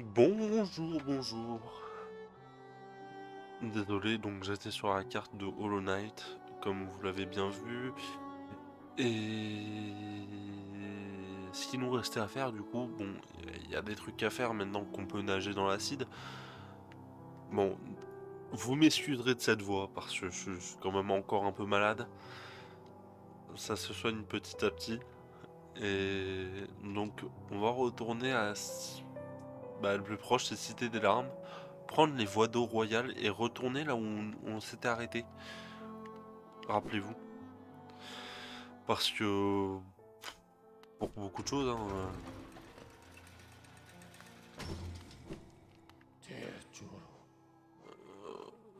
Bonjour, bonjour. Désolé, donc j'étais sur la carte de Hollow Knight, comme vous l'avez bien vu. Et ce qui nous restait à faire, du coup, bon, il y a des trucs à faire maintenant qu'on peut nager dans l'acide. Bon, vous m'excuserez de cette voix parce que je suis quand même encore un peu malade. Ça se soigne petit à petit. Et donc, on va retourner le plus proche, c'est Cité des Larmes, prendre les voies d'eau royales et retourner là où on s'était arrêté. Rappelez-vous. Parce que pour beaucoup de choses, hein,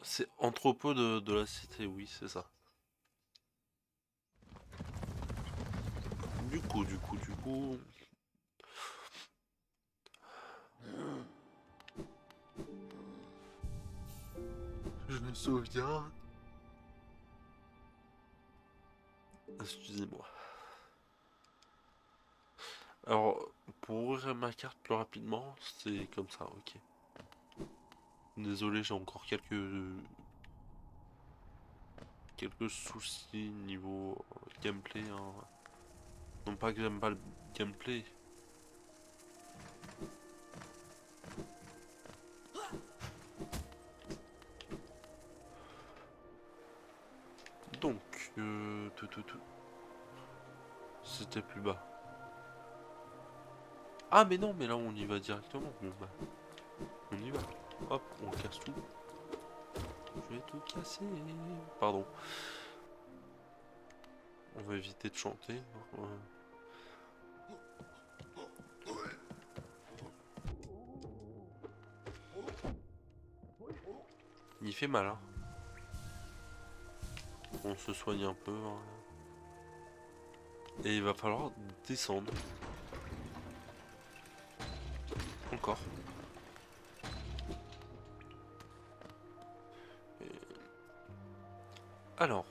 c'est entrepôt de la cité, oui, c'est ça. Du coup, je me souviens. Excusez-moi. Alors, pour ouvrir ma carte plus rapidement, c'est comme ça, ok. Désolé, j'ai encore quelques soucis niveau gameplay, hein. Non pas que j'aime pas le gameplay. Donc, c'était plus bas. Ah mais non, mais là on y va directement. Bon bah, on y va. Hop, on casse tout. Je vais tout casser. Pardon. On va éviter de chanter. Il fait mal, hein. On se soigne un peu, hein. Et il va falloir descendre. Encore. Alors,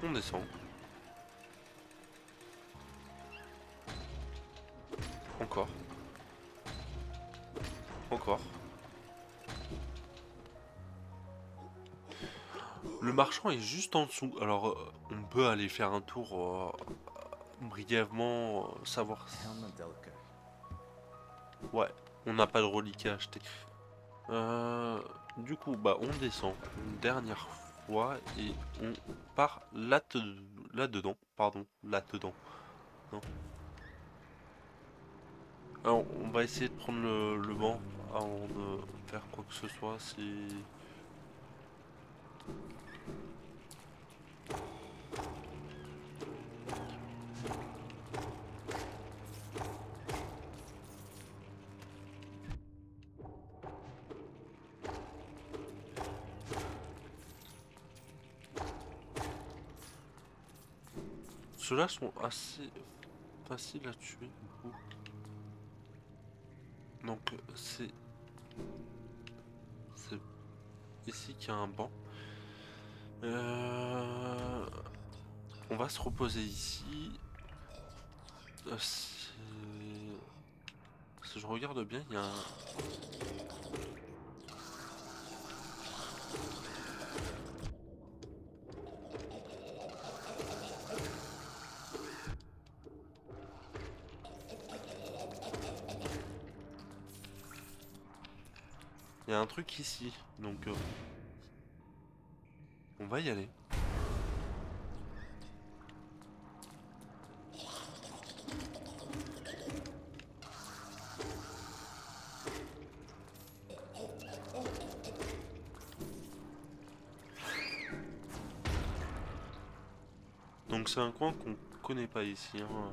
on descend. Encore. Encore. Le marchand est juste en dessous. Alors, on peut aller faire un tour brièvement, savoir. Ouais, on n'a pas de reliquat à acheter. Du coup, bah, on descend une dernière fois et on part là-dedans. Pardon, là-dedans. Non. Alors, on va essayer de prendre le banc avant de faire quoi que ce soit. Ceux-là sont assez faciles à tuer, du coup. Donc, c'est ici qu'il y a un banc. Euh, on va se reposer ici. Si je regarde bien, il y a un... Il y a un truc ici, donc on va y aller. Donc c'est un coin qu'on connaît pas ici, hein.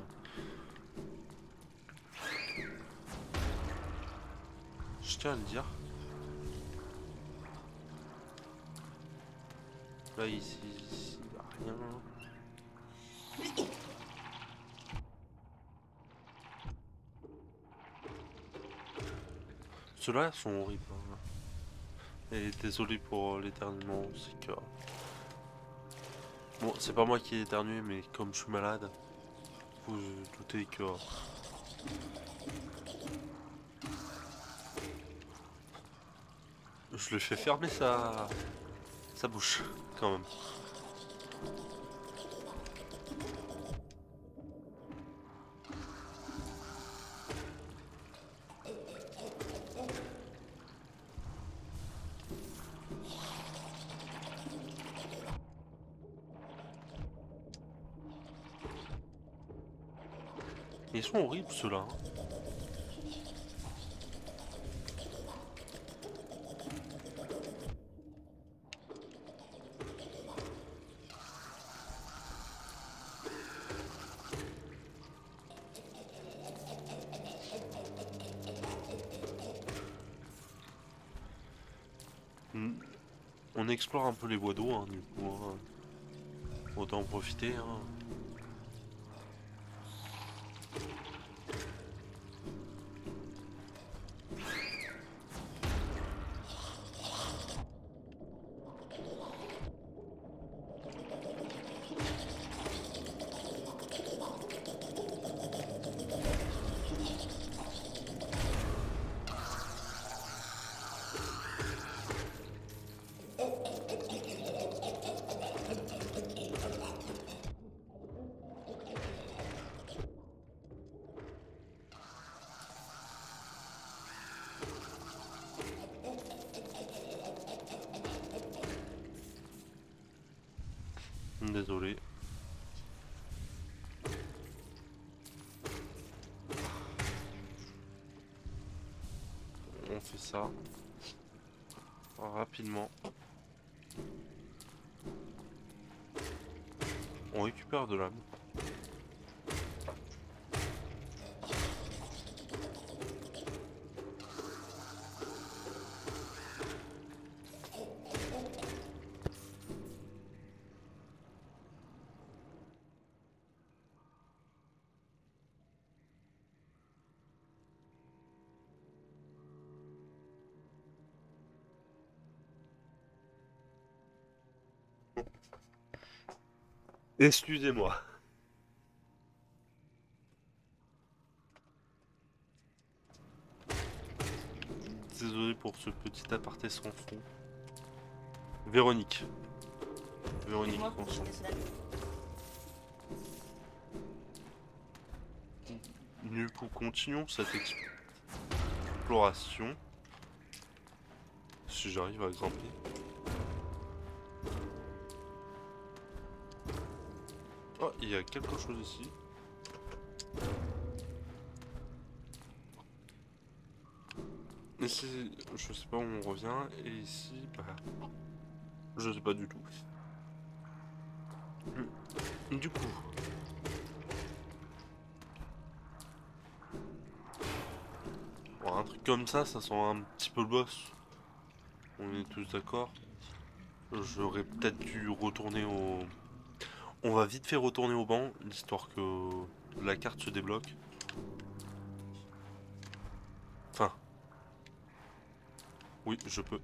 Je tiens à le dire. Là ici, il n'y a rien. Ceux-là sont horribles, hein. Et désolé pour l'éternuement, c'est que... Bon, c'est pas moi qui ai éternué, mais comme je suis malade, vous vous doutez que Je le fais fermer sa bouche, quand même. Ils sont horribles ceux-là. Hein. On explore un peu les voies d'eau, hein, du coup. Hein. Autant en profiter. Hein. Désolé. On fait ça rapidement. On récupère de l'âme. Excusez-moi. Désolé pour ce petit aparté sans fond. Véronique. Véronique, sans son. Du coup, continuons cette exploration. Si j'arrive à grimper. Oh, il y a quelque chose ici. Ici, je sais pas où on revient. Et ici, bah... je sais pas du tout. Du coup... Bon, un truc comme ça sent un petit peu le boss. On est tous d'accord. J'aurais peut-être dû retourner au... On va vite fait retourner au banc, histoire que la carte se débloque. Enfin... Oui, je peux.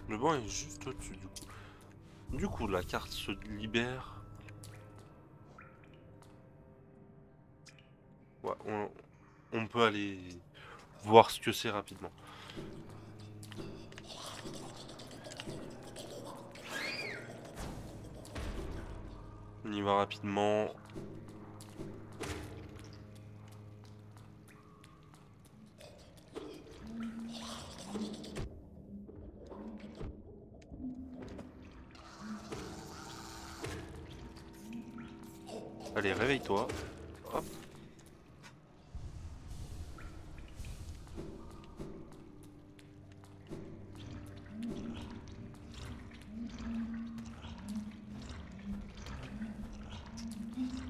Le banc est juste au-dessus du coup. Du coup, la carte se libère. Ouais, on peut aller voir ce que c'est rapidement. On y va rapidement. Allez, réveille-toi. Hop.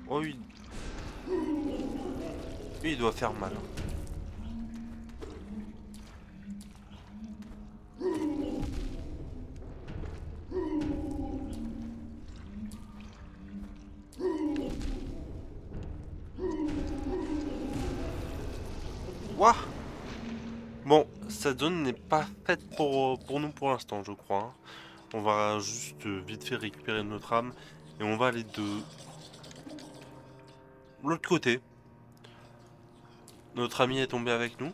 Oh oui. Lui, il doit faire mal. Ouah. Bon, cette zone n'est pas faite pour nous pour l'instant, je crois, hein. On va juste vite fait récupérer notre âme et on va aller de l'autre côté. Notre ami est tombé avec nous.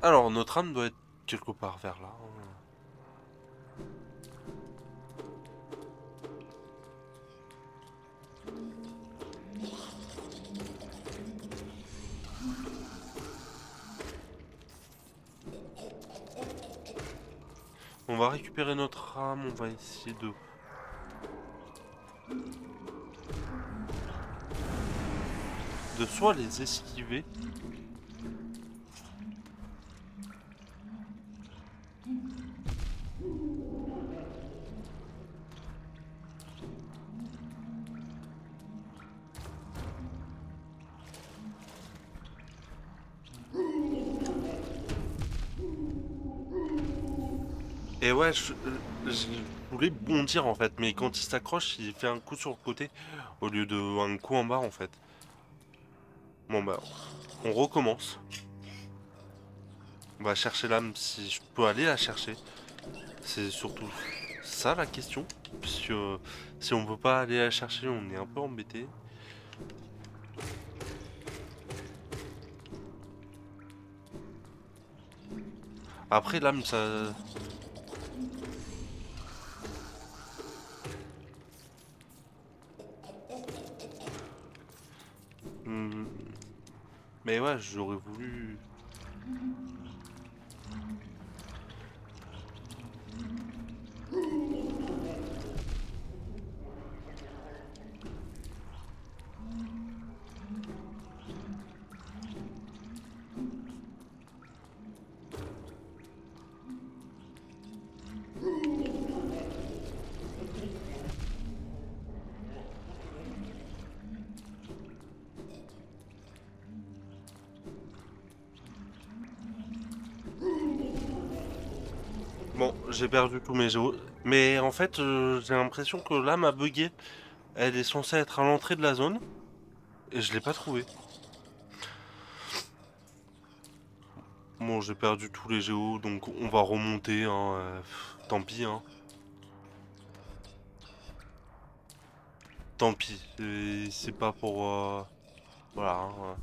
Alors, notre âme doit être quelque part vers là. On va récupérer notre âme, on va essayer de soit les esquiver. Et ouais, je voulais bondir en fait, mais quand il s'accroche, il fait un coup sur le côté au lieu de un coup en bas en fait. Bon bah, on recommence. On va chercher l'âme si je peux aller la chercher. C'est surtout ça la question. Puisque si on peut pas aller la chercher, on est un peu embêté. Après l'âme, ça... Hmm, mais ouais, j'aurais voulu... Bon, j'ai perdu tous mes géos. Mais en fait, j'ai l'impression que l'âme a bugué. Elle est censée être à l'entrée de la zone. Et je l'ai pas trouvée. Bon, j'ai perdu tous les géos, donc on va remonter, hein, tant pis, hein. Tant pis, c'est pas pour... voilà, hein.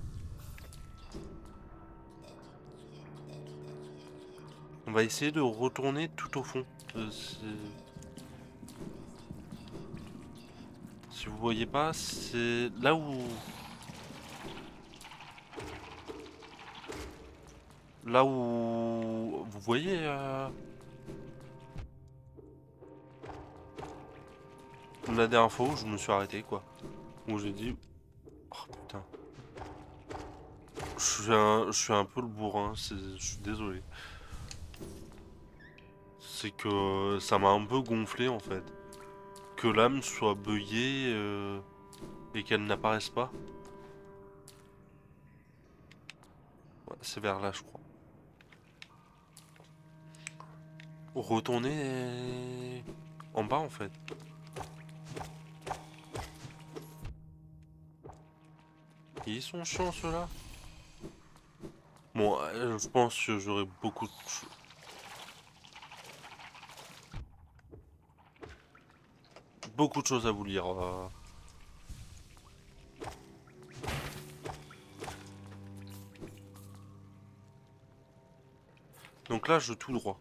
On va essayer de retourner tout au fond. Si vous voyez pas, c'est là où... Là où... Vous voyez... La dernière fois où je me suis arrêté, quoi. Où j'ai dit... Oh putain. Je suis un peu le bourrin, je suis désolé. C'est que ça m'a un peu gonflé en fait. Que l'âme soit buggée et qu'elle n'apparaisse pas. Ouais, c'est vers là, je crois. Retourner en bas en fait. Ils sont chiants ceux-là. Bon, je pense que j'aurai beaucoup de choses à vous lire. Donc là, je tout droit.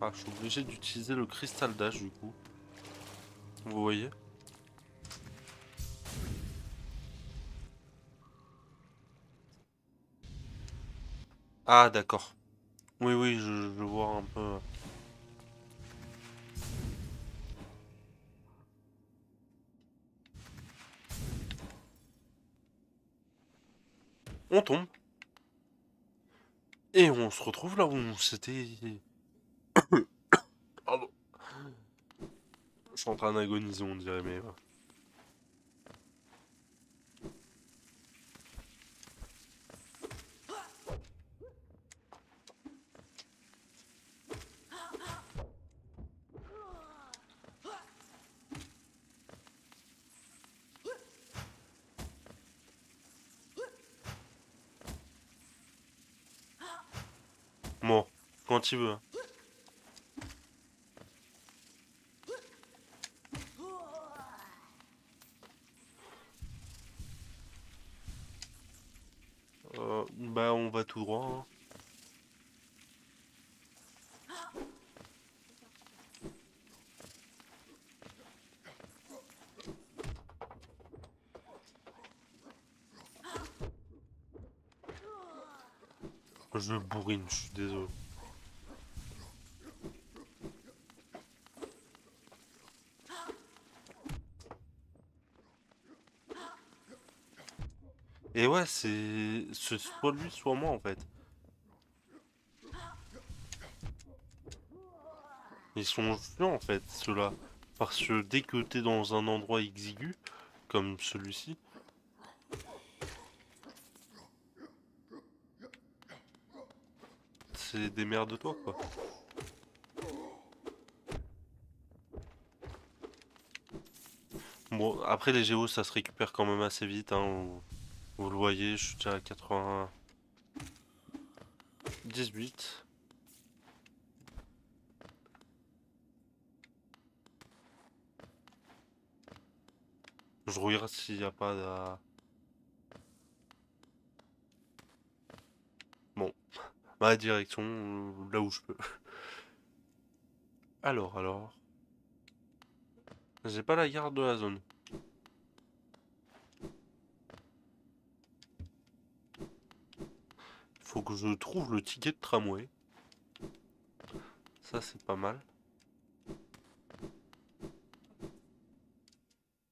Ah, je suis obligé d'utiliser le cristal d'âge du coup. Vous voyez? Ah, d'accord. Oui, oui, je vois un peu. On tombe. Et on se retrouve là où on s'était... Pardon. Je suis en train d'agoniser, on dirait, mais... quand il veut. Hein. Bah on va tout droit. Hein. Je bourrine, je suis désolé. Et ouais, c'est soit lui, soit moi en fait. Ils sont chiants en fait, ceux-là. Parce que dès que t'es dans un endroit exigu, comme celui-ci, c'est des merdes de toi quoi. Bon, après les géos ça se récupère quand même assez vite, hein. Vous le voyez, je suis déjà à 98. Je regarde s'il n'y a pas de... Bon, ma direction, là où je peux. Alors... J'ai pas la garde de la zone. Faut que je trouve le ticket de tramway. Ça c'est pas mal.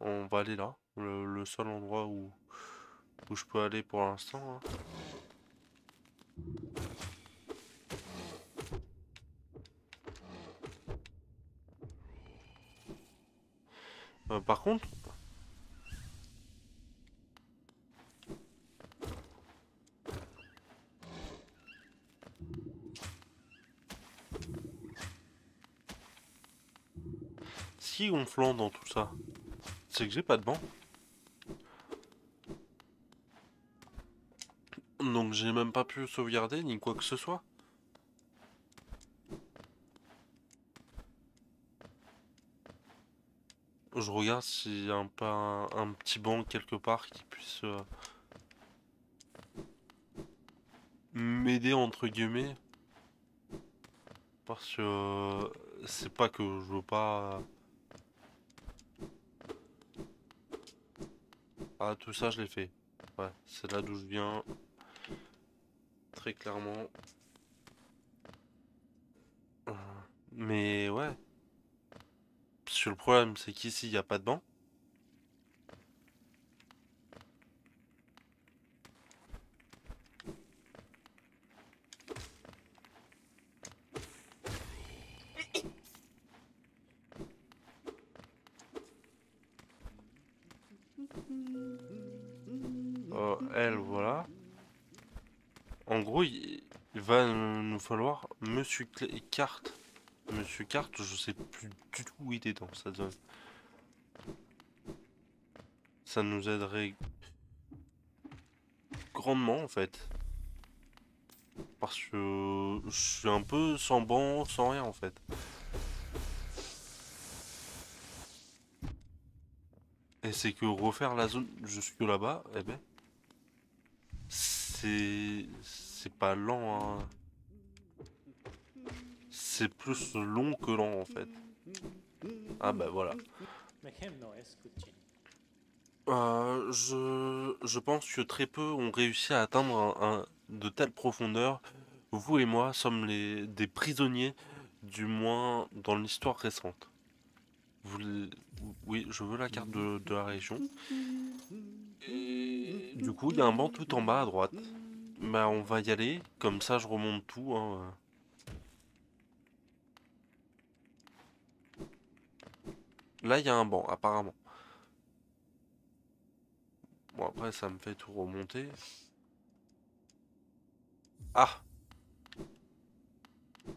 On va aller là. Le seul endroit où je peux aller pour l'instant. Hein. Par contre, si on flanc dans tout ça, c'est que j'ai pas de banc. Donc j'ai même pas pu sauvegarder ni quoi que ce soit. Je regarde s'il y a un petit banc quelque part qui puisse m'aider entre guillemets. Parce que c'est pas que je veux pas... Ah tout ça je l'ai fait. Ouais, c'est là d'où je viens. Très clairement. Euh, Mais ouais. Parce que le problème c'est qu'ici il n'y a pas de banc. Elle, voilà. En gros, il va nous falloir Carte. Monsieur Carte, je sais plus du tout où il est dans cette zone. Ça nous aiderait grandement en fait. Parce que je suis un peu sans banc, sans rien en fait. Et c'est que refaire la zone jusque là-bas, eh ben, c'est pas lent, hein. C'est plus long que lent en fait. Ah bah voilà. Je pense que très peu ont réussi à atteindre de telles profondeurs. Vous et moi sommes des prisonniers, du moins dans l'histoire récente. Vous, oui, je veux la carte de la région. Et du coup, il y a un banc tout en bas à droite. Bah, on va y aller. Comme ça, je remonte tout. Hein. Là, il y a un banc, apparemment. Bon, après, ça me fait tout remonter. Ah!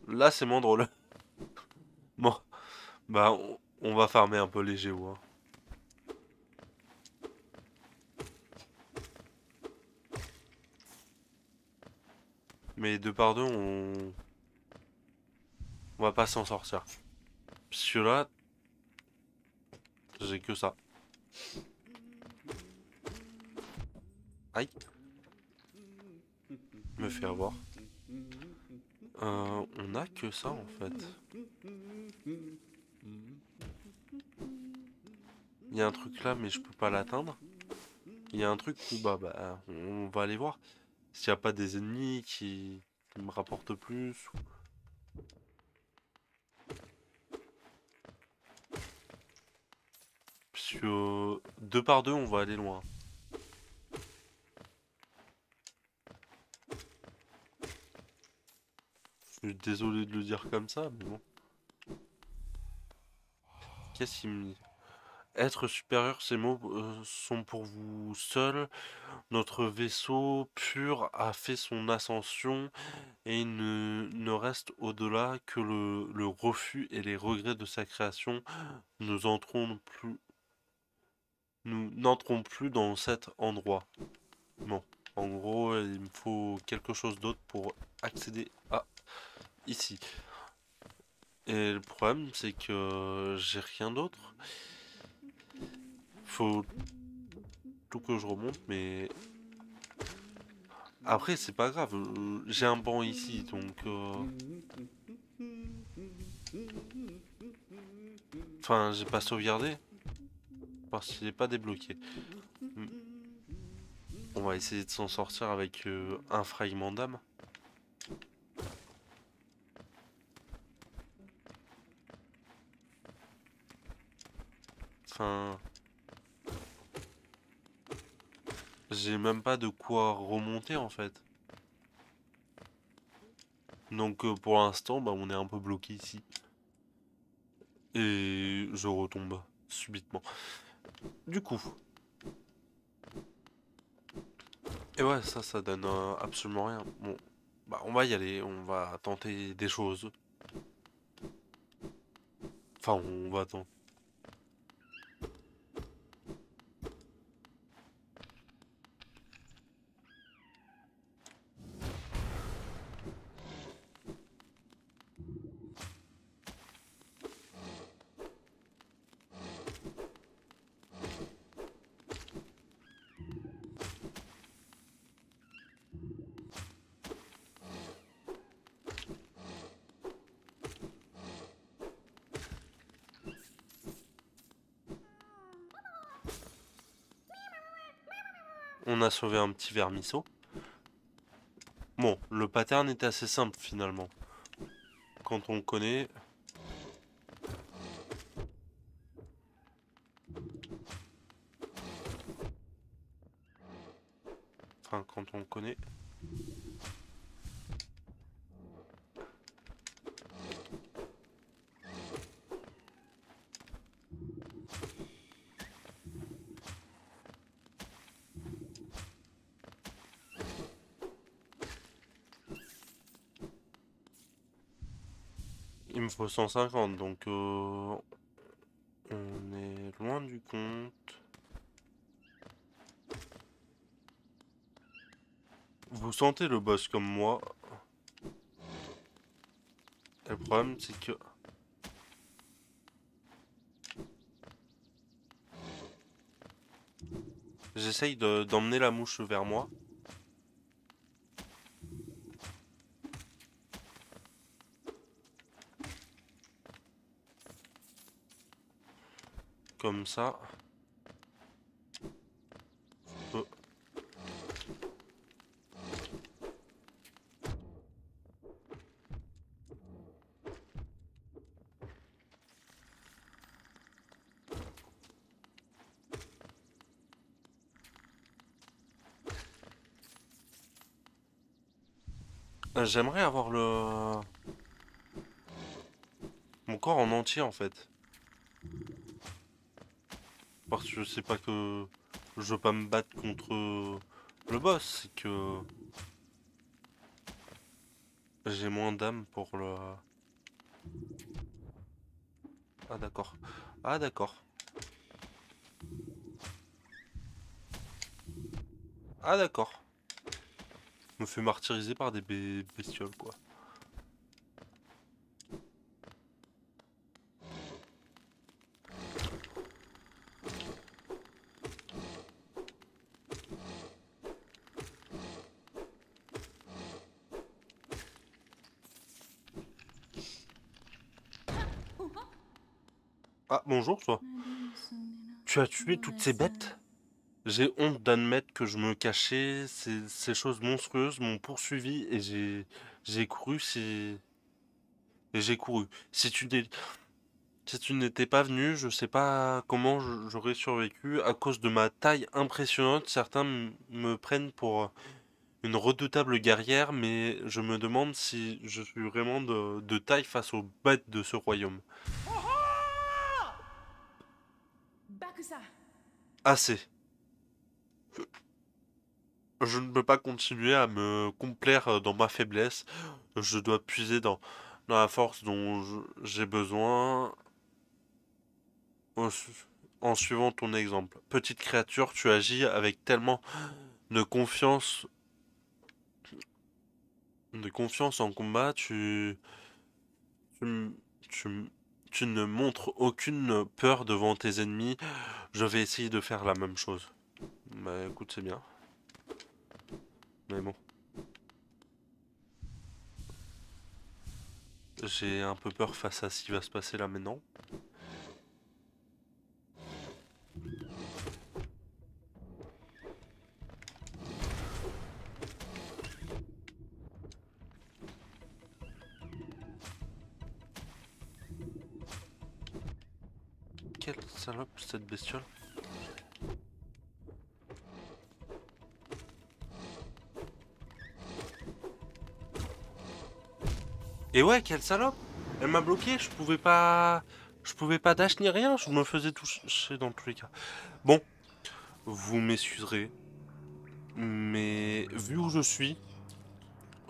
Là, c'est moins drôle. Bon, bah, on va farmer un peu les géos. Hein. Mais deux par deux, On va pas s'en sortir. Puisque là, j'ai que ça. Aïe. Me fait avoir. On a que ça en fait. Il y a un truc là, mais je peux pas l'atteindre. Il y a un truc où bah on va aller voir. S'il n'y a pas des ennemis qui me rapportent plus. Puisque deux par deux, on va aller loin. Je suis désolé de le dire comme ça, mais bon. Qu'est-ce qu'il me dit? Être supérieur, ces mots sont pour vous seuls. Notre vaisseau pur a fait son ascension et il ne reste au-delà que le refus et les regrets de sa création. Nous entrons plus, nous n'entrons plus dans cet endroit. Bon, en gros, il me faut quelque chose d'autre pour accéder à ici. Et le problème, c'est que j'ai rien d'autre. Faut tout que je remonte, mais après, c'est pas grave. J'ai un banc ici, donc. Enfin, j'ai pas sauvegardé parce qu'il n'est pas débloqué. Hmm. On va essayer de s'en sortir avec un fragment d'âme. Enfin, j'ai même pas de quoi remonter en fait. Donc pour l'instant, bah, on est un peu bloqué ici. Et je retombe subitement. Du coup. Et ouais, ça donne absolument rien. Bon, bah on va y aller, on va tenter des choses. Enfin, on va tenter. On a sauvé un petit vermisseau. Bon, le pattern est assez simple finalement. Quand on connaît. Enfin, quand on connaît. Il me faut 150, donc on est loin du compte. Vous sentez le boss comme moi. Et le problème, c'est que j'essaye d'emmener la mouche vers moi. Comme ça. Euh, J'aimerais avoir mon corps en entier en fait. Parce que c'est pas que je veux pas me battre contre le boss, c'est que j'ai moins d'âme pour le... Ah d'accord. Ah d'accord. Ah d'accord. Je me fais martyriser par des bestioles quoi. Ah, bonjour, toi. Tu as tué toutes ces bêtes? J'ai honte d'admettre que je me cachais, ces choses monstrueuses m'ont poursuivi et j'ai couru et j'ai couru. Si tu n'étais pas venu, je sais pas comment j'aurais survécu. À cause de ma taille impressionnante, certains me prennent pour une redoutable guerrière, mais je me demande si je suis vraiment de taille face aux bêtes de ce royaume. Assez. Je ne peux pas continuer à me complaire dans ma faiblesse. Je dois puiser dans la force dont j'ai besoin en, en suivant ton exemple. Petite créature, tu agis avec tellement de confiance, en combat, tu, m- tu, m- tu ne montres aucune peur devant tes ennemis. Je vais essayer de faire la même chose. Bah écoute, c'est bien. Mais bon, j'ai un peu peur face à ce qui va se passer là maintenant. Quelle salope cette bestiole. Et ouais, quelle salope! Elle m'a bloqué, je pouvais pas. Je pouvais pas dash ni rien, je me faisais toucher dans tous les cas. Bon, vous m'excuserez, mais vu où je suis,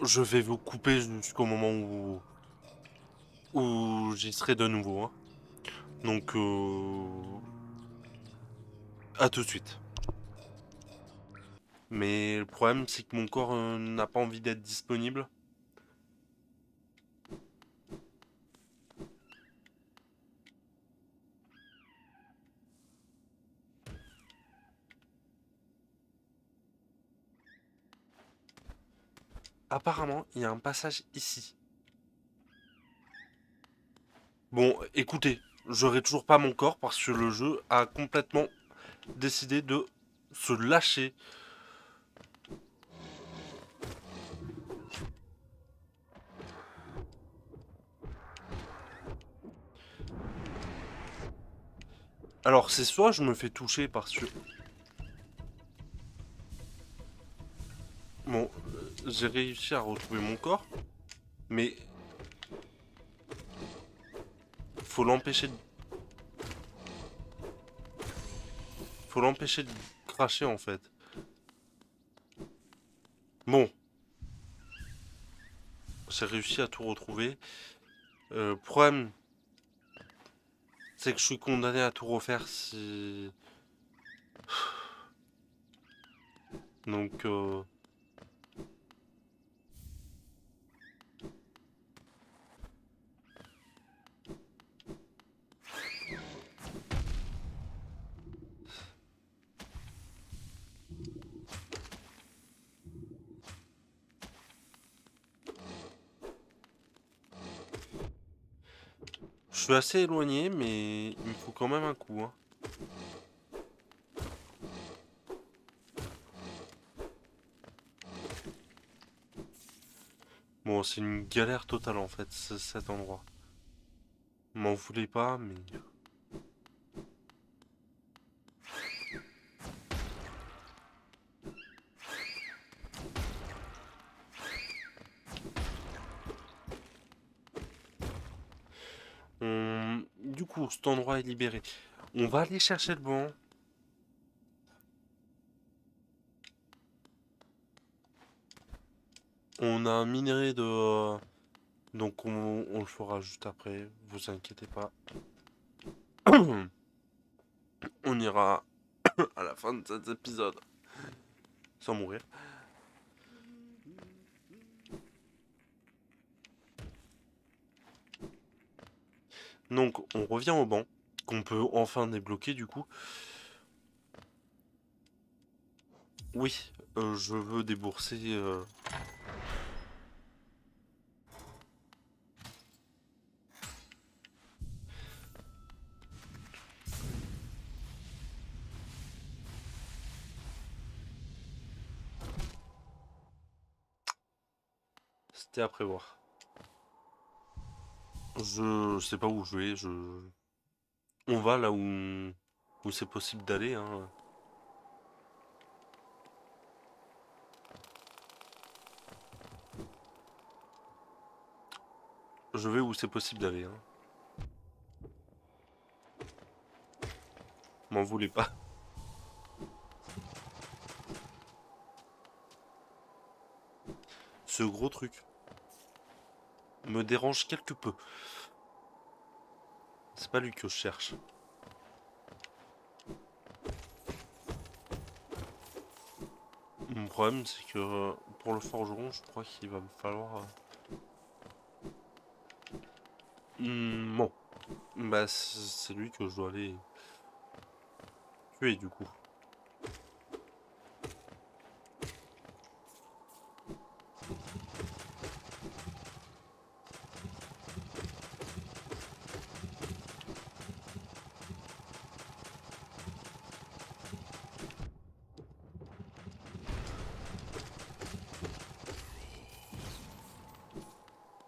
je vais vous couper jusqu'au moment où j'y serai de nouveau, hein. Donc, à tout de suite. Mais le problème, c'est que mon corps n'a pas envie d'être disponible. Apparemment, il y a un passage ici. Bon, écoutez, j'aurai toujours pas mon corps parce que le jeu a complètement décidé de se lâcher. Alors, c'est soit je me fais toucher parce que... Bon, j'ai réussi à retrouver mon corps, mais faut l'empêcher de... Faut l'empêcher de cracher, en fait. Bon, j'ai réussi à tout retrouver. Problème, c'est que je suis condamné à tout refaire si... Donc, je suis assez éloigné, mais il me faut quand même un coup, hein. Bon, c'est une galère totale, en fait, cet endroit. M'en voulez pas, mais... Du coup, cet endroit est libéré. On va aller chercher le banc. On a un minerai de... Donc on le fera juste après, vous inquiétez pas. On ira à la fin de cet épisode sans mourir. Donc on revient au banc, qu'on peut enfin débloquer du coup. Oui, je veux débourser... C'était à prévoir. Je sais pas où je vais, On va là où c'est possible d'aller, hein. Je vais où c'est possible d'aller, hein. M'en voulez pas. Ce gros truc me dérange quelque peu. C'est pas lui que je cherche. Mon problème, c'est que pour le forgeron, je crois qu'il va me falloir... Bon, bah c'est lui que je dois aller tuer du coup.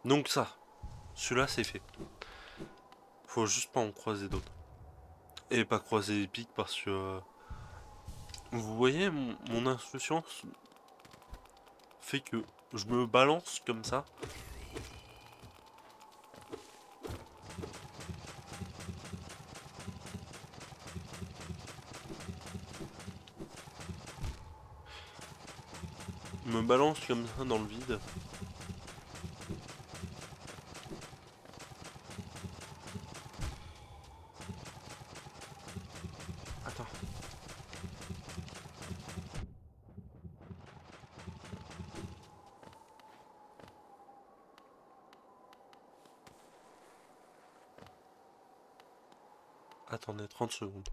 Donc ça, celui-là c'est fait. Faut juste pas en croiser d'autres. Et pas croiser les pics parce que... vous voyez, mon insouciance fait que je me balance comme ça. Me balance comme ça dans le vide. Attends. Attendez 30 secondes.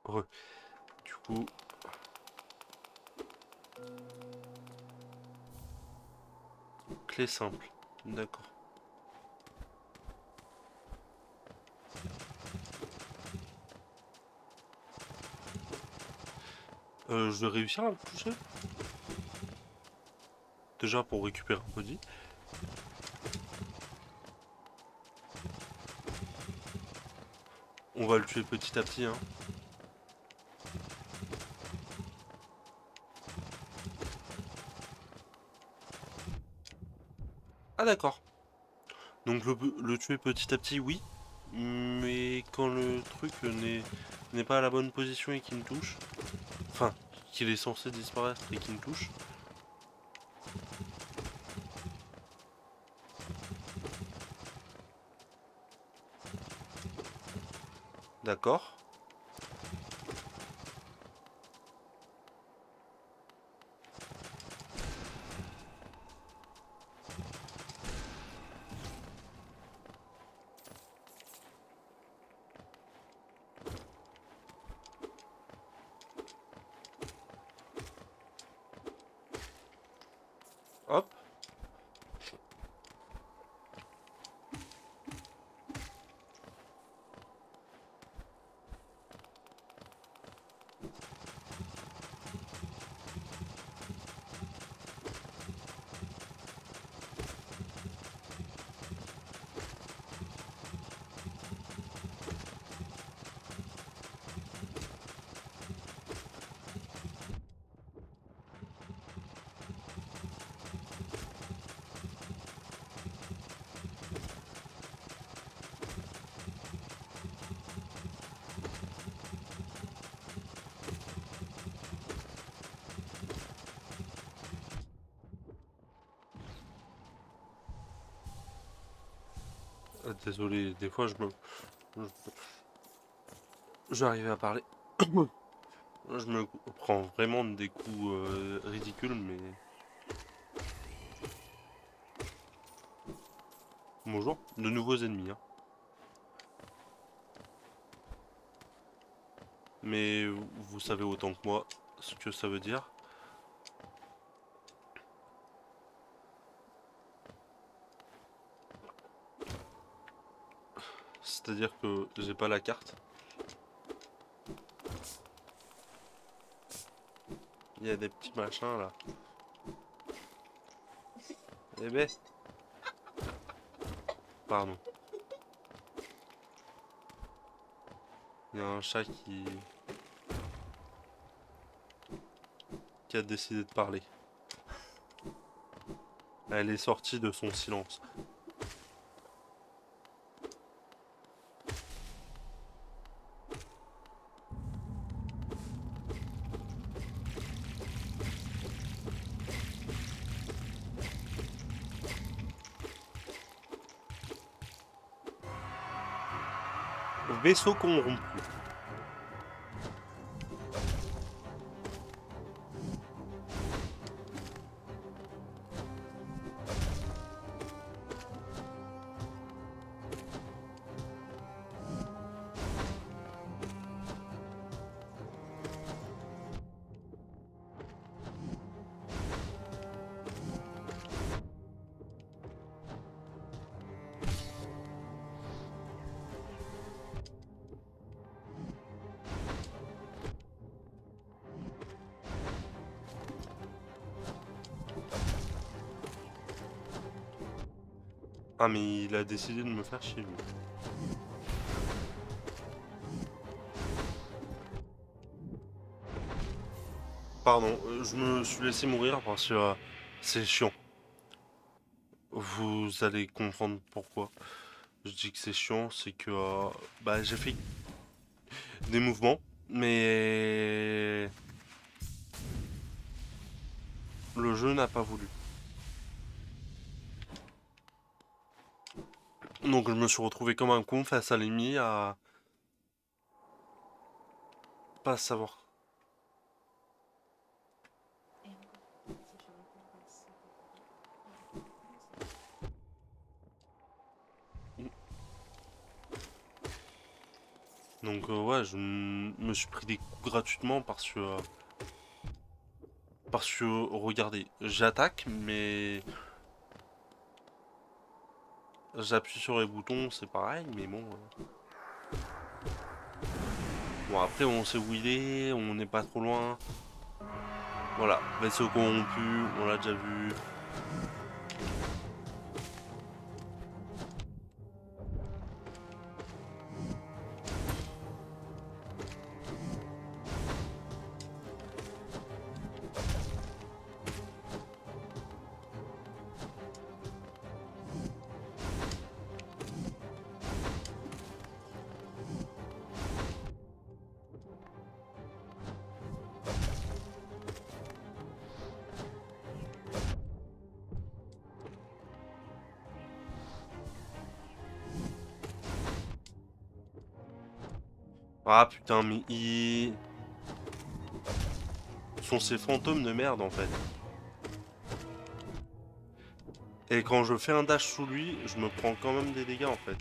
Re. Du coup... Clé simple. D'accord. Je vais réussir à le toucher. Déjà pour récupérer un body. On va le tuer petit à petit, hein. Ah d'accord. Donc le tuer petit à petit, oui. Mais quand le truc n'est pas à la bonne position et qu'il me touche, enfin, qu'il est censé disparaître et qu'il me touche, d'accord. Hop. Désolé, des fois j'arrive à parler. Je me prends vraiment des coups ridicules, mais... Bonjour, de nouveaux ennemis, hein. Mais vous savez autant que moi ce que ça veut dire. C'est-à-dire que j'ai pas la carte. Il y a des petits machins là. Eh ben, pardon. Il y a un chat qui a décidé de parler. Elle est sortie de son silence. Vaisseau corrompu. Ah mais il a décidé de me faire chier lui. Pardon, je me suis laissé mourir parce que c'est chiant. Vous allez comprendre pourquoi. Je dis que c'est chiant, c'est que bah, j'ai fait des mouvements, mais le jeu n'a pas voulu. Donc je me suis retrouvé comme un con face à l'ennemi à pas savoir. Donc ouais, me suis pris des coups gratuitement parce que regardez, j'attaque mais j'appuie sur les boutons, c'est pareil, mais bon. Bon après on sait où il est, on n'est pas trop loin. Voilà, vaisseau corrompu, on l'a déjà vu. Ah putain, mais ils sont ces fantômes de merde en fait. Et quand je fais un dash sous lui, je me prends quand même des dégâts en fait.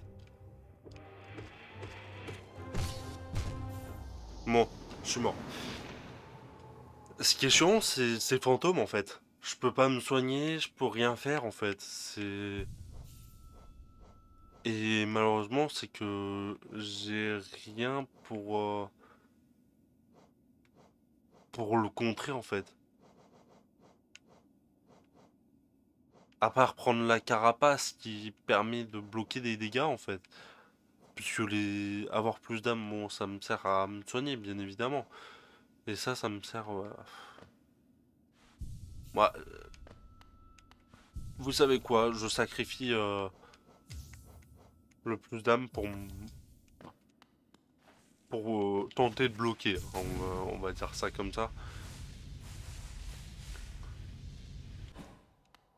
Bon, je suis mort. Ce qui est chiant, c'est ces fantômes en fait. Je peux pas me soigner, je peux rien faire en fait. C'est... Et malheureusement, c'est que j'ai rien pour le contrer en fait. À part prendre la carapace qui permet de bloquer des dégâts en fait. Puisque avoir plus d'âme, bon, ça me sert à me soigner, bien évidemment. Et ça me sert. Moi, vous savez quoi, je sacrifie le plus d'âme pour tenter de bloquer. On va dire ça comme ça.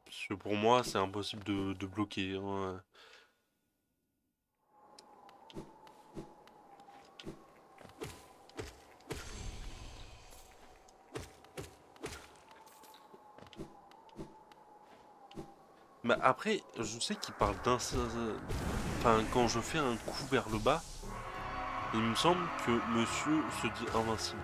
Parce que pour moi, c'est impossible de bloquer, hein. Mais après, je sais qu'il parle d'un. Enfin, quand je fais un coup vers le bas, il me semble que monsieur se dit invincible.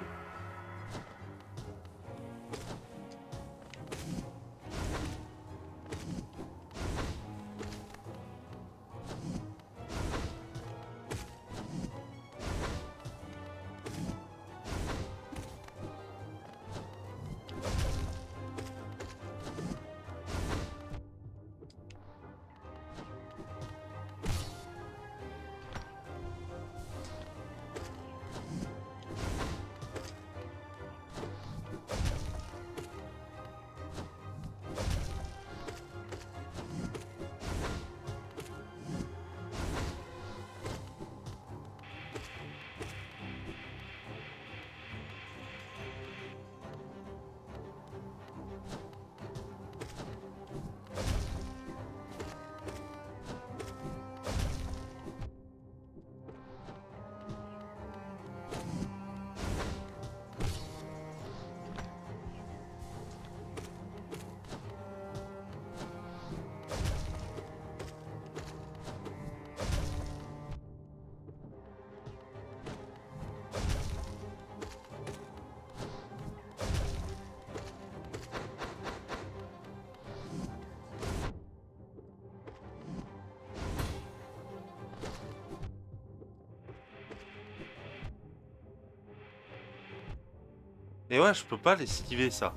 Et ouais, je peux pas l'esquiver ça.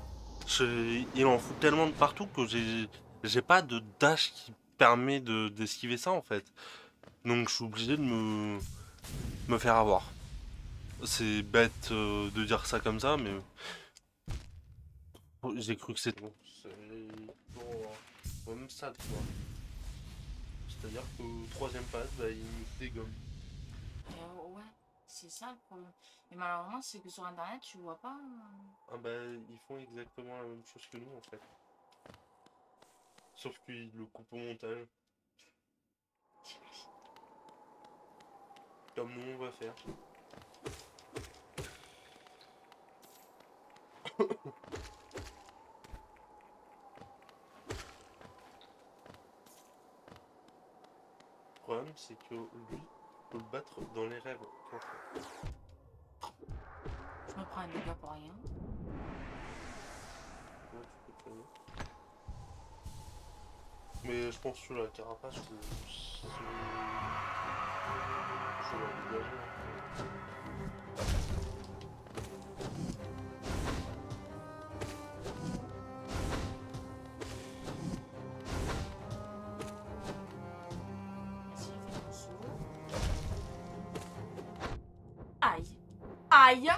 Il en fout tellement de partout que j'ai pas de dash qui permet d'esquiver ça en fait. Donc je suis obligé de me faire avoir. C'est bête de dire ça comme ça, mais j'ai cru que c'était bon. C'est toujours au même stade, quoi. C'est-à-dire qu'au troisième pass, bah, il me dégomme. Ouais, c'est ça le problème. Et malheureusement, c'est que sur internet, tu vois pas. Ah bah, ils font exactement la même chose que nous en fait. Sauf qu'ils le coupent au montage, comme nous on va faire. Le problème, c'est que lui, peut le battre dans les rêves. Je me prends un dégât pour rien. Ouais, tu peux te soigner. Mais je pense que la carapace, je vais dégager. Vas-y, fais ton saut. Aïe! Aïe!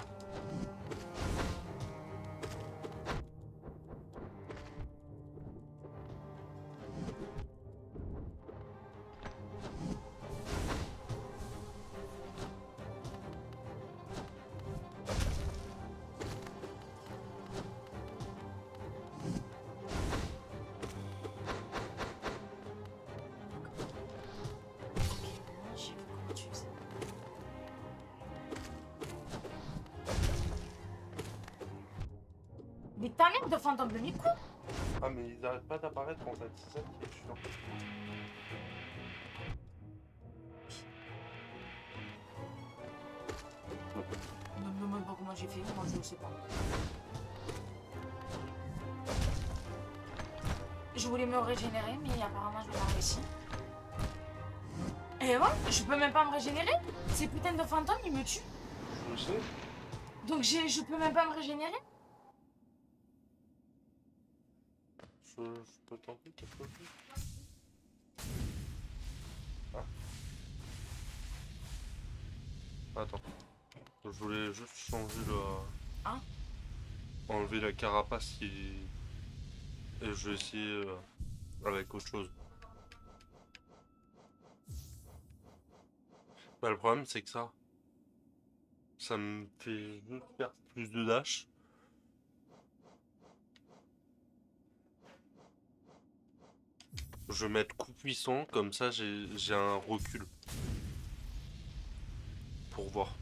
J'ai vu comment tu faisais. Mais ta mère de fantôme de Miku! Ah, mais ils arrêtent pas d'apparaître en fait, c'est ça qui est chiant. Ne me demande pas comment j'ai fait, moi je ne sais pas. Je voulais me régénérer, mais apparemment je vais pas réussir. Et ouais, je peux même pas me régénérer. Ces putains de fantômes, ils me tuent. Je sais, Donc je peux même pas me régénérer. je peux tenter quelque chose. Ah, attends. Je voulais juste changer Hein? enlever la carapace et je vais essayer avec autre chose. Bah, le problème, c'est que ça me fait juste faire plus de dash. Je vais mettre coup puissant, comme ça j'ai un recul pour voir.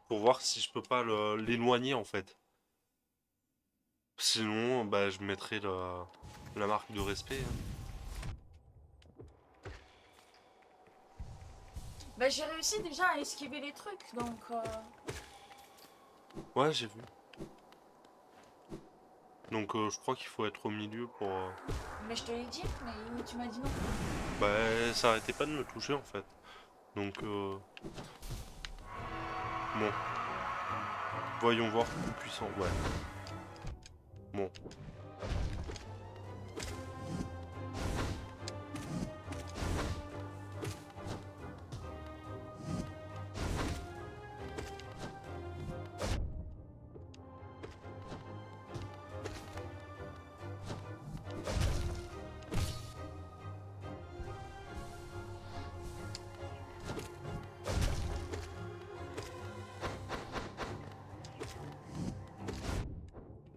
Pour voir si je peux pas l'éloigner en fait. Sinon, bah, je mettrai la marque de respect, hein. Bah j'ai réussi déjà à esquiver les trucs, donc... Ouais, j'ai vu. Donc je crois qu'il faut être au milieu pour... Mais je te l'ai dit, mais tu m'as dit non. Bah, ça arrêtait pas de me toucher en fait. Donc, bon, voyons voir coup puissant. Ouais, bon.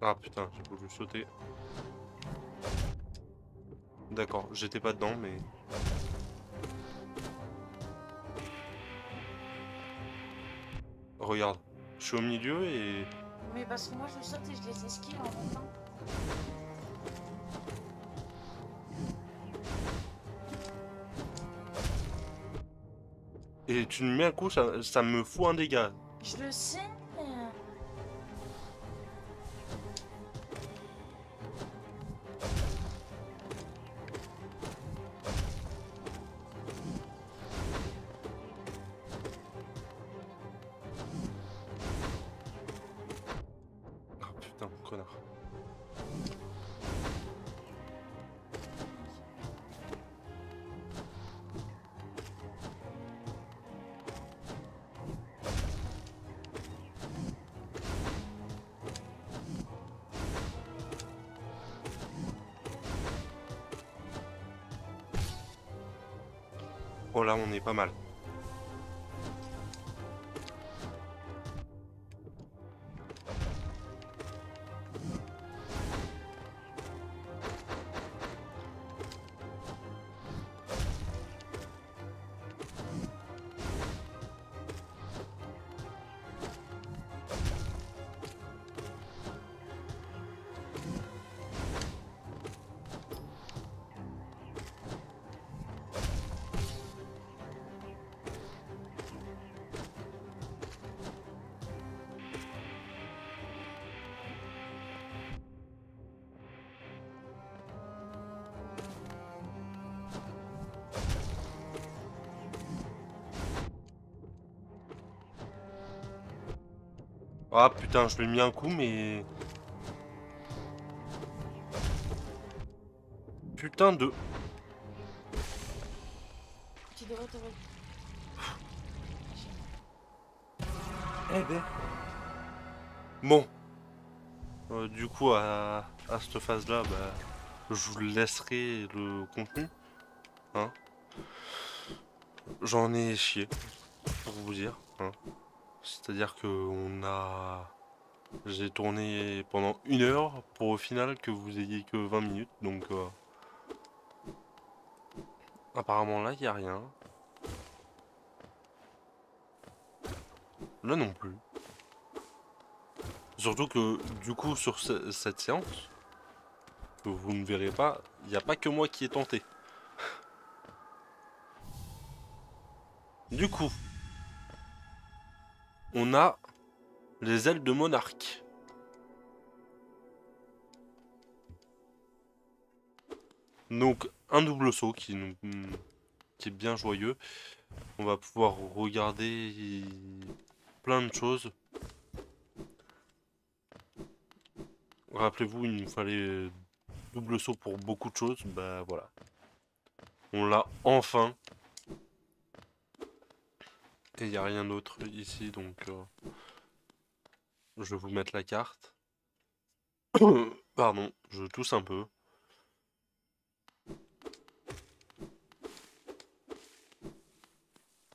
Ah putain, j'ai voulu sauter. D'accord, j'étais pas dedans, mais... Regarde, je suis au milieu et... Mais parce que moi je saute et je les esquive en même temps. Et tu me mets un coup, ça me fout un dégât. Je le sais. connard. Oh là, on est pas mal. Ah putain, je lui ai mis un coup, mais... Putain de... Tu devrais te... Eh ben... Bon. Du coup, à cette phase-là, bah, je vous laisserai le contenu. Hein. J'en ai chié, pour vous dire. Hein. C'est-à-dire que on a... J'ai tourné pendant 1 heure pour au final que vous ayez que 20 minutes. Donc, apparemment là, il n'y a rien. Là non plus. Surtout que, du coup, sur cette séance, que vous ne verrez pas, il n'y a pas que moi qui ai tenté. Du coup, on a les ailes de monarque. Donc, un double saut qui est bien joyeux. On va pouvoir regarder plein de choses. Rappelez-vous, il nous fallait double saut pour beaucoup de choses. Bah voilà. On l'a enfin. Et il n'y a rien d'autre ici, donc je vais vous mettre la carte. Pardon, je tousse un peu.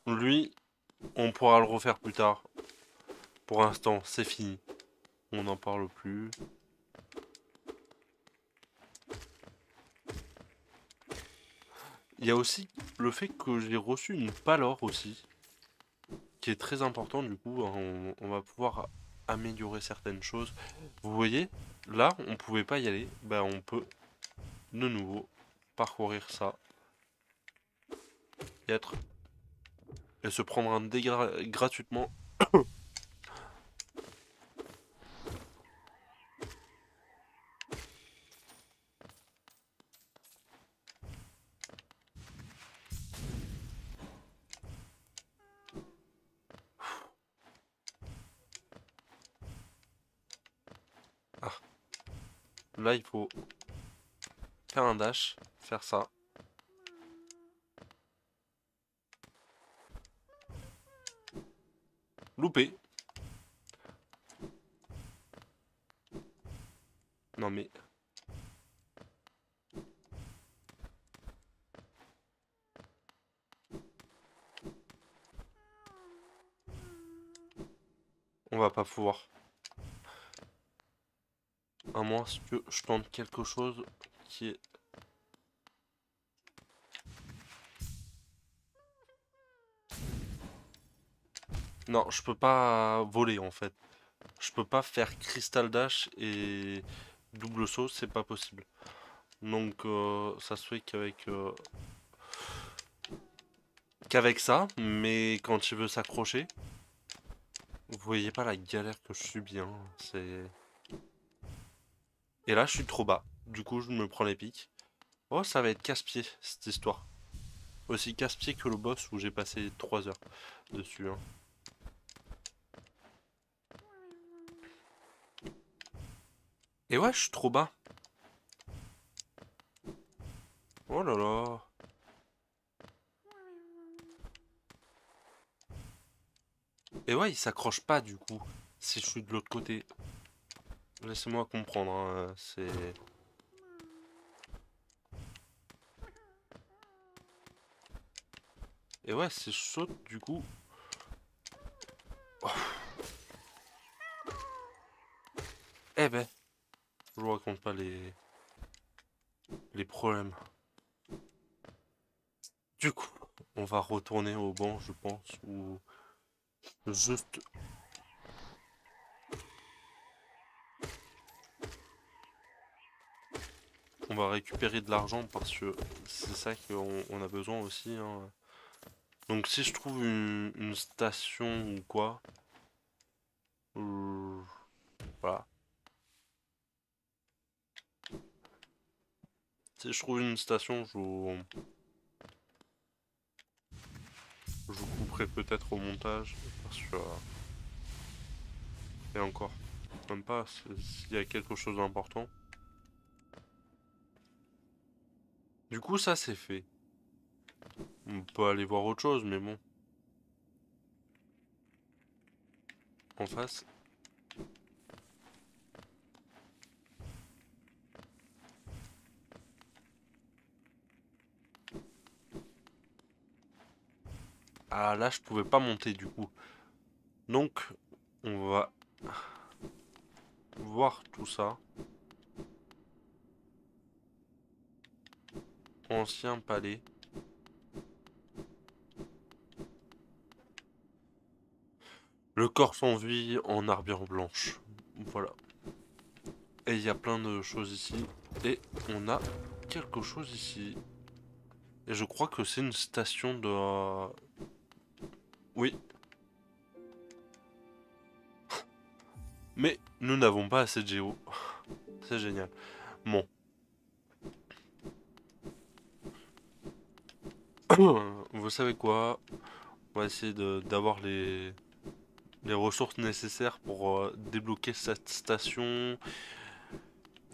Lui, on pourra le refaire plus tard. Pour l'instant, c'est fini. On n'en parle plus. Il y a aussi le fait que j'ai reçu une palore aussi, qui est très important du coup. On va pouvoir améliorer certaines choses. Vous voyez, là, on pouvait pas y aller. Bah, on peut de nouveau parcourir ça et être et se prendre un dégât gratuitement. Ah, là, il faut faire un dash, faire ça. Loupé. Non mais... On va pas pouvoir. À moins que je tente quelque chose qui est... Non, je peux pas voler en fait. Je peux pas faire Crystal Dash et double saut, c'est pas possible. Donc ça se fait qu'avec ça, mais quand il veut s'accrocher, vous voyez pas la galère que je subis, hein. C'est... Et là, je suis trop bas. Du coup, je me prends les pics. Oh, ça va être casse-pied, cette histoire. Aussi casse-pied que le boss où j'ai passé 3 heures dessus, hein. Et ouais, je suis trop bas. Oh là là. Et ouais, il s'accroche pas du coup. Si je suis de l'autre côté. Laissez-moi comprendre, hein, c'est... Et ouais, si je saute du coup... Eh ben, je vous raconte pas les problèmes. Du coup, on va retourner au banc, je pense, ou juste... On va récupérer de l'argent parce que c'est ça qu'on a besoin aussi, hein. Donc si je trouve une station ou quoi, euh, voilà. Si je trouve une station, je vous couperai peut-être au montage, parce que... et encore, même pas, s'il y a quelque chose d'important. Du coup, ça c'est fait. On peut aller voir autre chose, mais bon. En face. Ah là, je pouvais pas monter du coup. Donc, on va voir tout ça. Ancien palais. Le corps sans vie en armure blanche. Voilà. Et il y a plein de choses ici. Et on a quelque chose ici. Et je crois que c'est une station de... Oui. Mais nous n'avons pas assez de géo. C'est génial. Bon. Vous savez quoi? On va essayer d'avoir les ressources nécessaires pour débloquer cette station.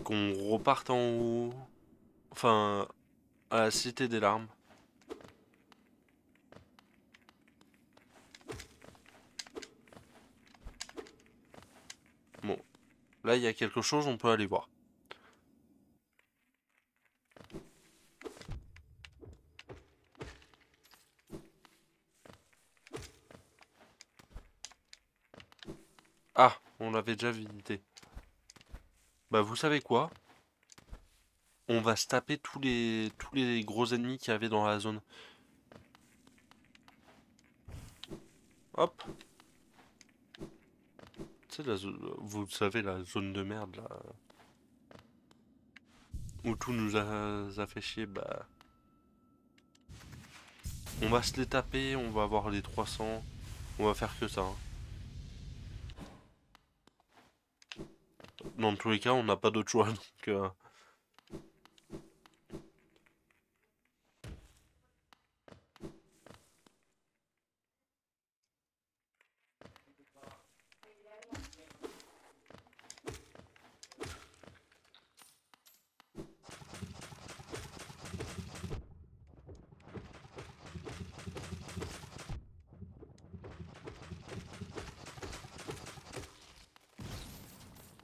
Qu'on reparte en haut. Enfin, à la Cité des Larmes. Bon, là il y a quelque chose, on peut aller voir. Ah, on l'avait déjà visité. Bah vous savez quoi? On va se taper tous les gros ennemis qu'il y avait dans la zone. Hop. Tu sais, vous savez, la zone de merde là. Où tout nous a fait chier, bah. On va se les taper, on va avoir les 300. On va faire que ça, hein. Dans tous les cas, on n'a pas d'autre choix, donc...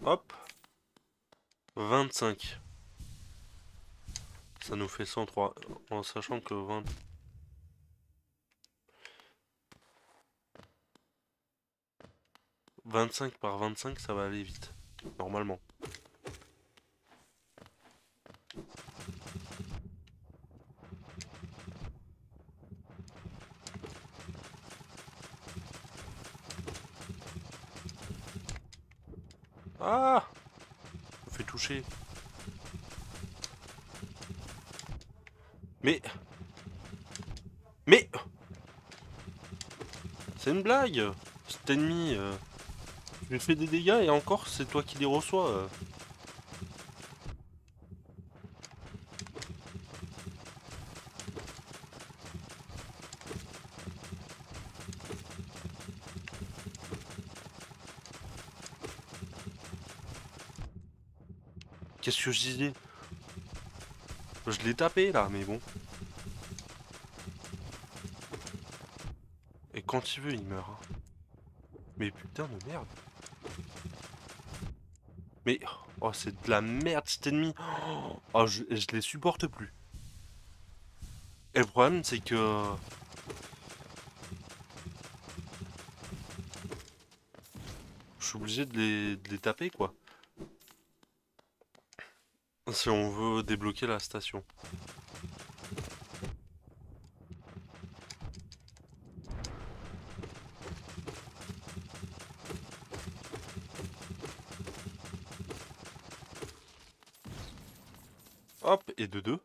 Hop. 25. Ça nous fait 103. En sachant que 25 par 25, ça va aller vite. Normalement. Ah! Je me fais toucher. Mais... Mais... C'est une blague! Cet ennemi... je lui fais des dégâts et encore, c'est toi qui les reçois. Qu'est-ce que je disais? Je l'ai tapé là, mais bon. Et quand il veut, il meurt. Hein. Mais putain de merde. Mais... Oh, c'est de la merde cet ennemi. Oh, je les supporte plus. Et le problème, c'est que... Je suis obligé de les taper, quoi. Si on veut débloquer la station. Hop, et de deux.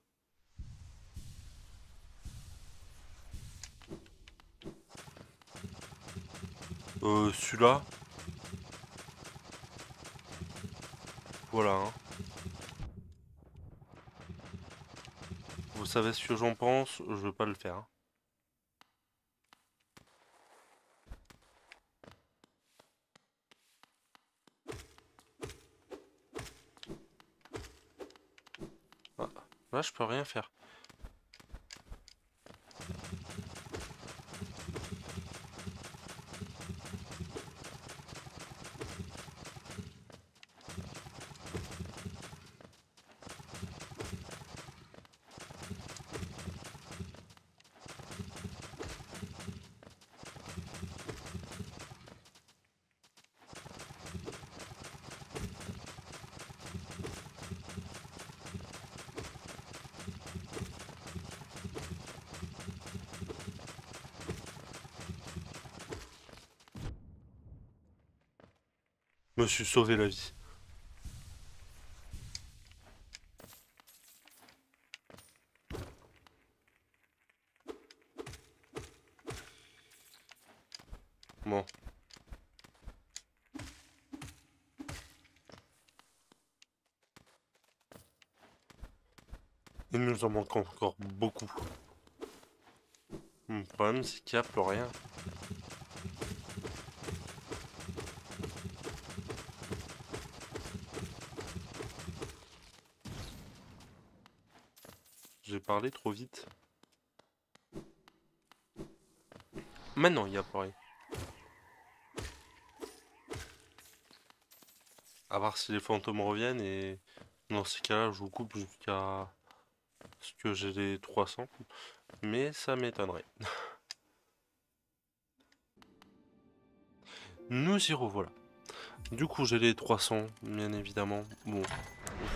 Celui-là. Voilà, hein. Vous savez ce que j'en pense, je veux pas le faire. Hein. Ah, là, je peux rien faire. Je me suis sauvé la vie. Bon. Il nous en manque encore beaucoup. Le problème, c'est qu'il n'y a plus rien. J'ai parlé trop vite. Maintenant, il n'y a plus rien. À part si les fantômes reviennent et... Dans ces cas-là, je vous coupe jusqu'à... ce que j'ai les 300. Mais ça m'étonnerait. Nous y revoilà. Du coup, j'ai les 300, bien évidemment. Bon,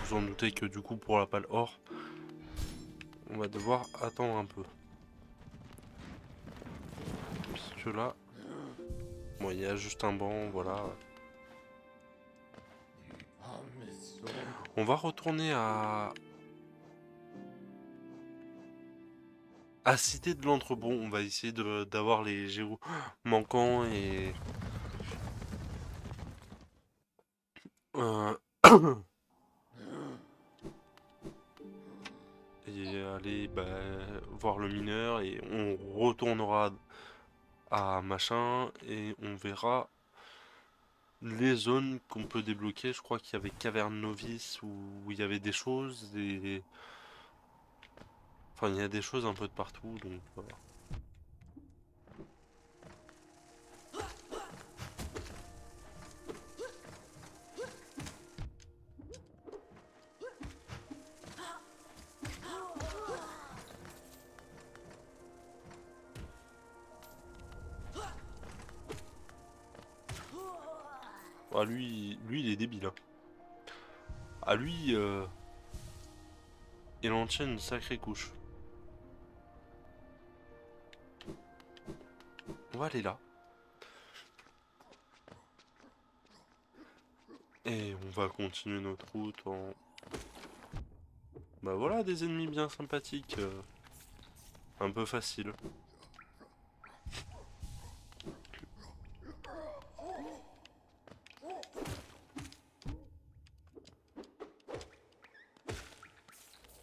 vous en doutez que du coup, pour la palle or, on va devoir attendre un peu. Puisque là... Bon, il y a juste un banc, voilà. On va retourner à Cité de l'Entrebon. On va essayer d'avoir les géos manquants et... Euh, et aller bah, voir le mineur et on retournera à machin et on verra les zones qu'on peut débloquer. Je crois qu'il y avait Caverne Novice où il y avait des choses et... Enfin, il y a des choses un peu de partout, donc voilà. Ah, lui, il est débile. Hein. Ah, lui, il en tient une sacrée couche. On va aller là. Et on va continuer notre route en... Bah voilà, des ennemis bien sympathiques. Un peu faciles.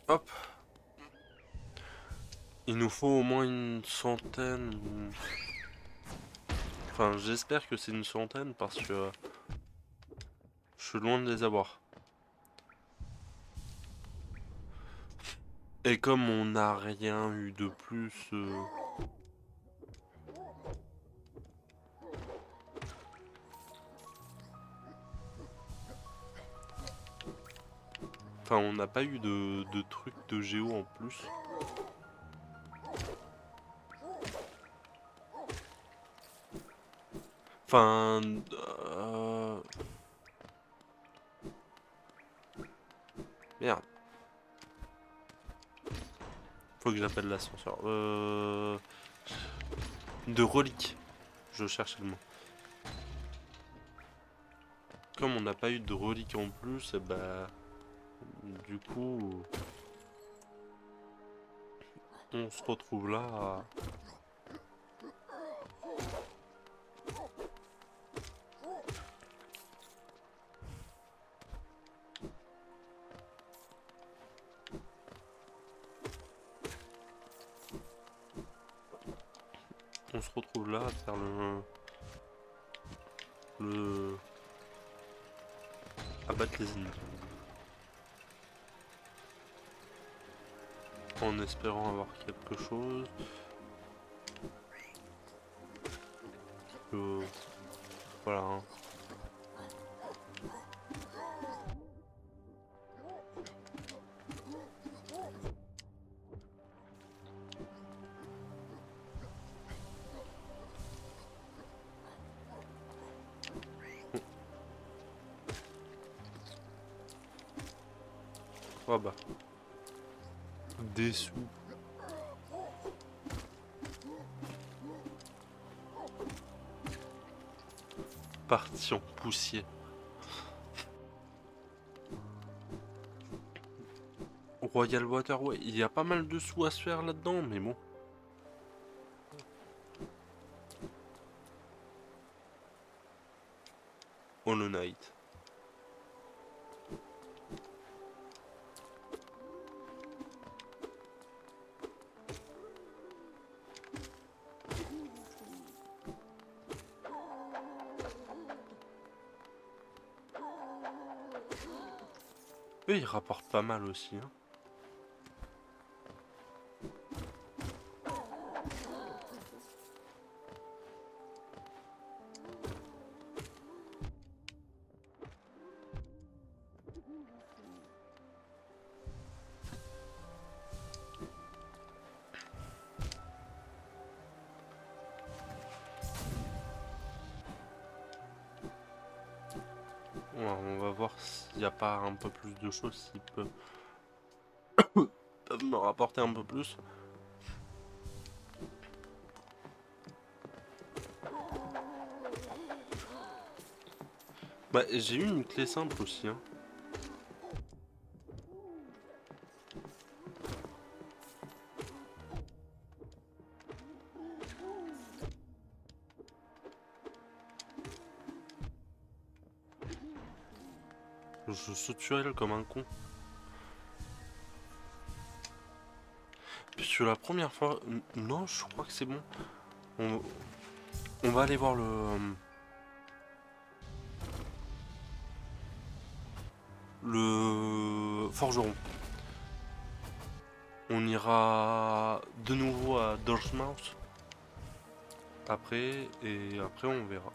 Hop. Il nous faut au moins une centaine. Enfin, j'espère que c'est une centaine parce que je suis loin de les avoir. Et comme on n'a rien eu de plus... Enfin, on n'a pas eu de trucs de géo en plus. Enfin... Merde. Faut que j'appelle l'ascenseur. De reliques. Je cherchais le mot. Comme on n'a pas eu de reliques en plus, et bah... Du coup... On se retrouve là à... On se retrouve là à faire le... abattre les ennemis. En espérant avoir quelque chose. Voilà. Hein. Oh bah. Des sous. Parti en poussière. Royal Waterway, il y a pas mal de sous à se faire là-dedans, mais bon. Hollow Knight. Eux, ils rapportent pas mal aussi. Hein. Ouais, on va voir s'il n'y a pas un peu plus de choses, s'ils peuvent me rapporter un peu plus. Bah, j'ai eu une clé simple aussi. Hein. Je saute sur elle comme un con. Puisque la première fois... Non, je crois que c'est bon. On va aller voir le forgeron. On ira de nouveau à Dorchmouth. Après, et après on verra.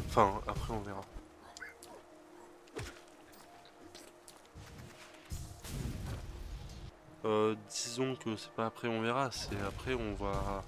Enfin, après on verra. Disons que c'est pas après on verra, c'est après on va...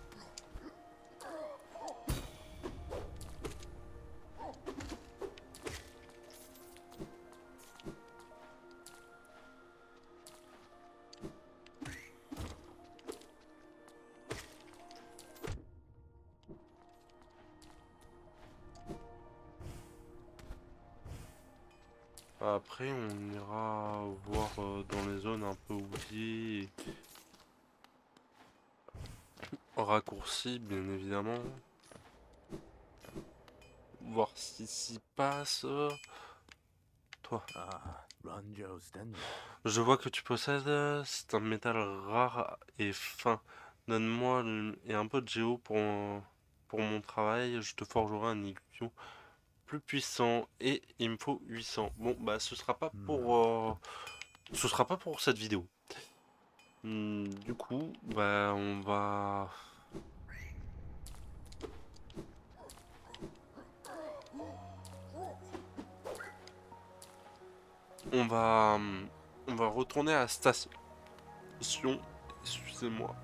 Après on ira voir dans les zones un peu oubliées. Raccourci bien évidemment. Voir ce qui s'y passe. Toi. Je vois que tu possèdes, c'est un métal rare et fin. Donne-moi et un peu de géo pour mon travail, je te forgerai un aiguillon plus puissant et il me faut 800. Bon bah ce sera pas pour cette vidéo. Du coup bah on va on va retourner à la station. Excusez-moi.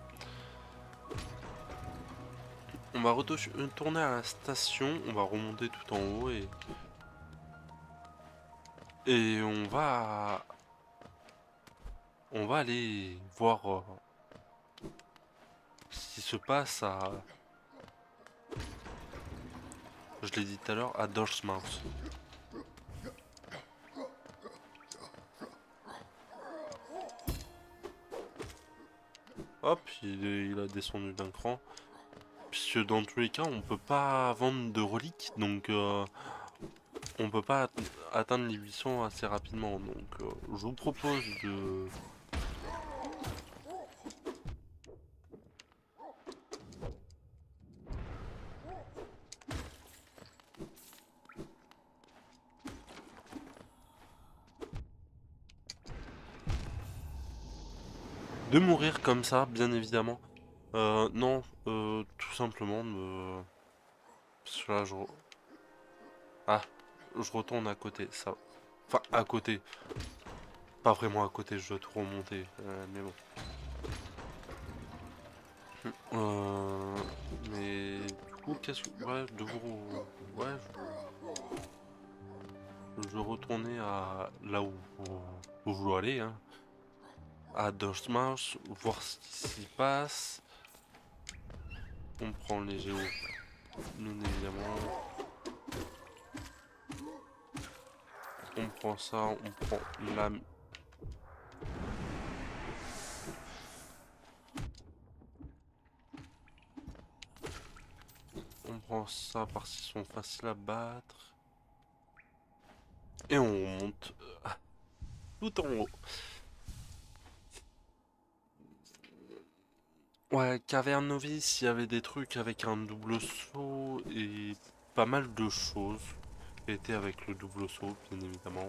On va retourner à la station, on va remonter tout en haut et on va aller voir ce qui se passe à, je l'ai dit tout à l'heure, à Dortmouth. Hop, il a descendu d'un cran. Puisque dans tous les cas, on peut pas vendre de reliques, donc on peut pas atteindre les 800 assez rapidement. Donc je vous propose de mourir comme ça, bien évidemment. Non, tout simplement de... Parce que là, Ah, je retourne à côté, ça... Enfin, à côté. Pas vraiment à côté, je dois tout remonter, mais bon. Euh... Mais... Du coup, qu'est-ce que... Ouais, de vous... Ouais, je retournais à... Là où je dois aller, hein. À Dortmouth, voir ce qui s'y passe. On prend les géos, bien évidemment. On prend ça, on prend la... On prend ça parce qu'ils sont faciles à battre. Et on monte tout en haut. Ouais, caverne novice, il y avait des trucs avec un double saut et pas mal de choses étaient avec le double saut, bien évidemment.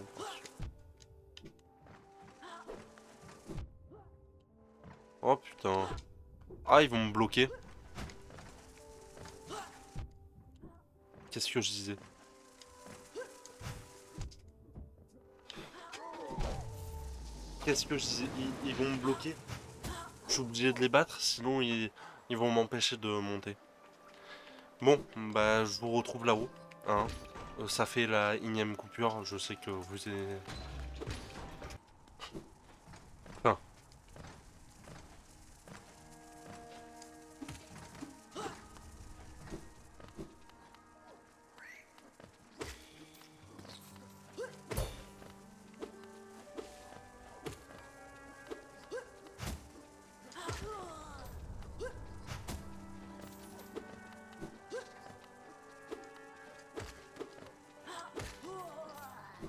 Oh putain. Ah, ils vont me bloquer. Qu'est-ce que je disais? Qu'est-ce que je disais? Ils vont me bloquer. Je suis obligé de les battre, sinon ils vont m'empêcher de monter. Bon, bah je vous retrouve là-haut. Hein. Ça fait la énième coupure, je sais que vous êtes...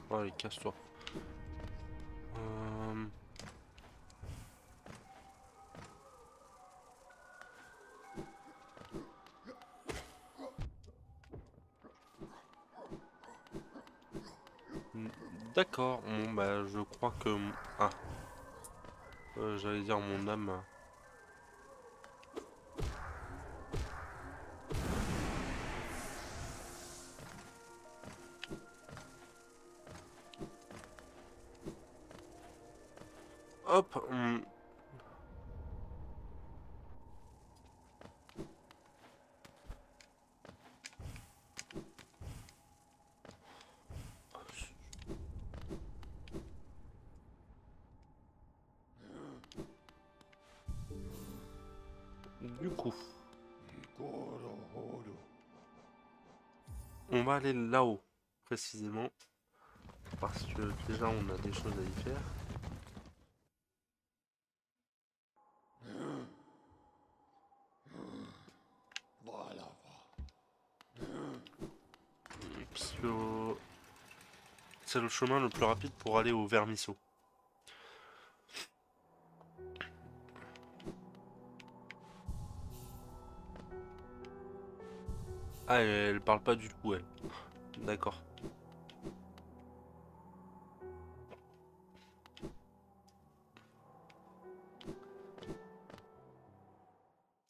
Enfin, allez, casse-toi. Euh, D'accord, bon bah je crois que... Ah, j'allais dire mon âme... Hop, du coup, on va aller là-haut, précisément, parce que déjà on a des choses à y faire. Parce que c'est le chemin le plus rapide pour aller au Vermisseau. Ah, elle parle pas du tout, elle. D'accord.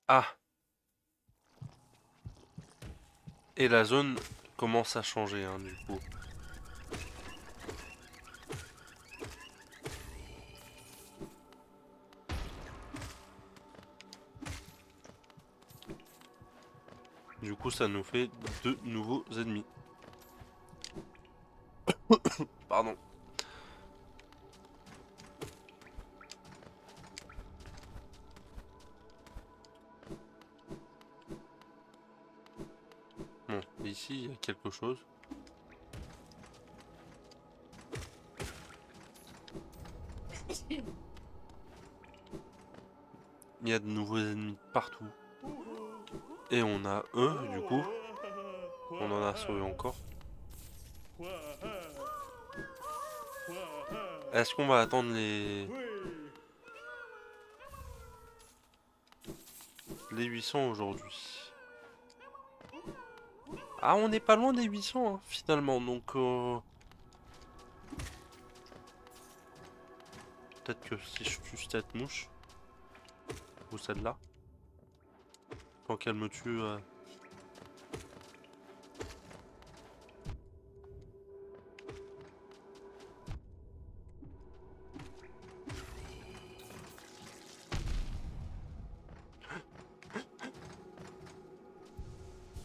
Ah! Et la zone commence à changer, hein, du coup. Du coup, ça nous fait 2 nouveaux ennemis. Pardon. Bon, ici, il y a quelque chose. Il y a de nouveaux ennemis partout. Et on a eux, du coup. On en a sauvé encore. Est-ce qu'on va attendre les 800 aujourd'hui? Ah, on n'est pas loin des 800, hein, finalement. Donc, peut-être que si je tue cette mouche, ou celle-là, tant qu'elle me tue...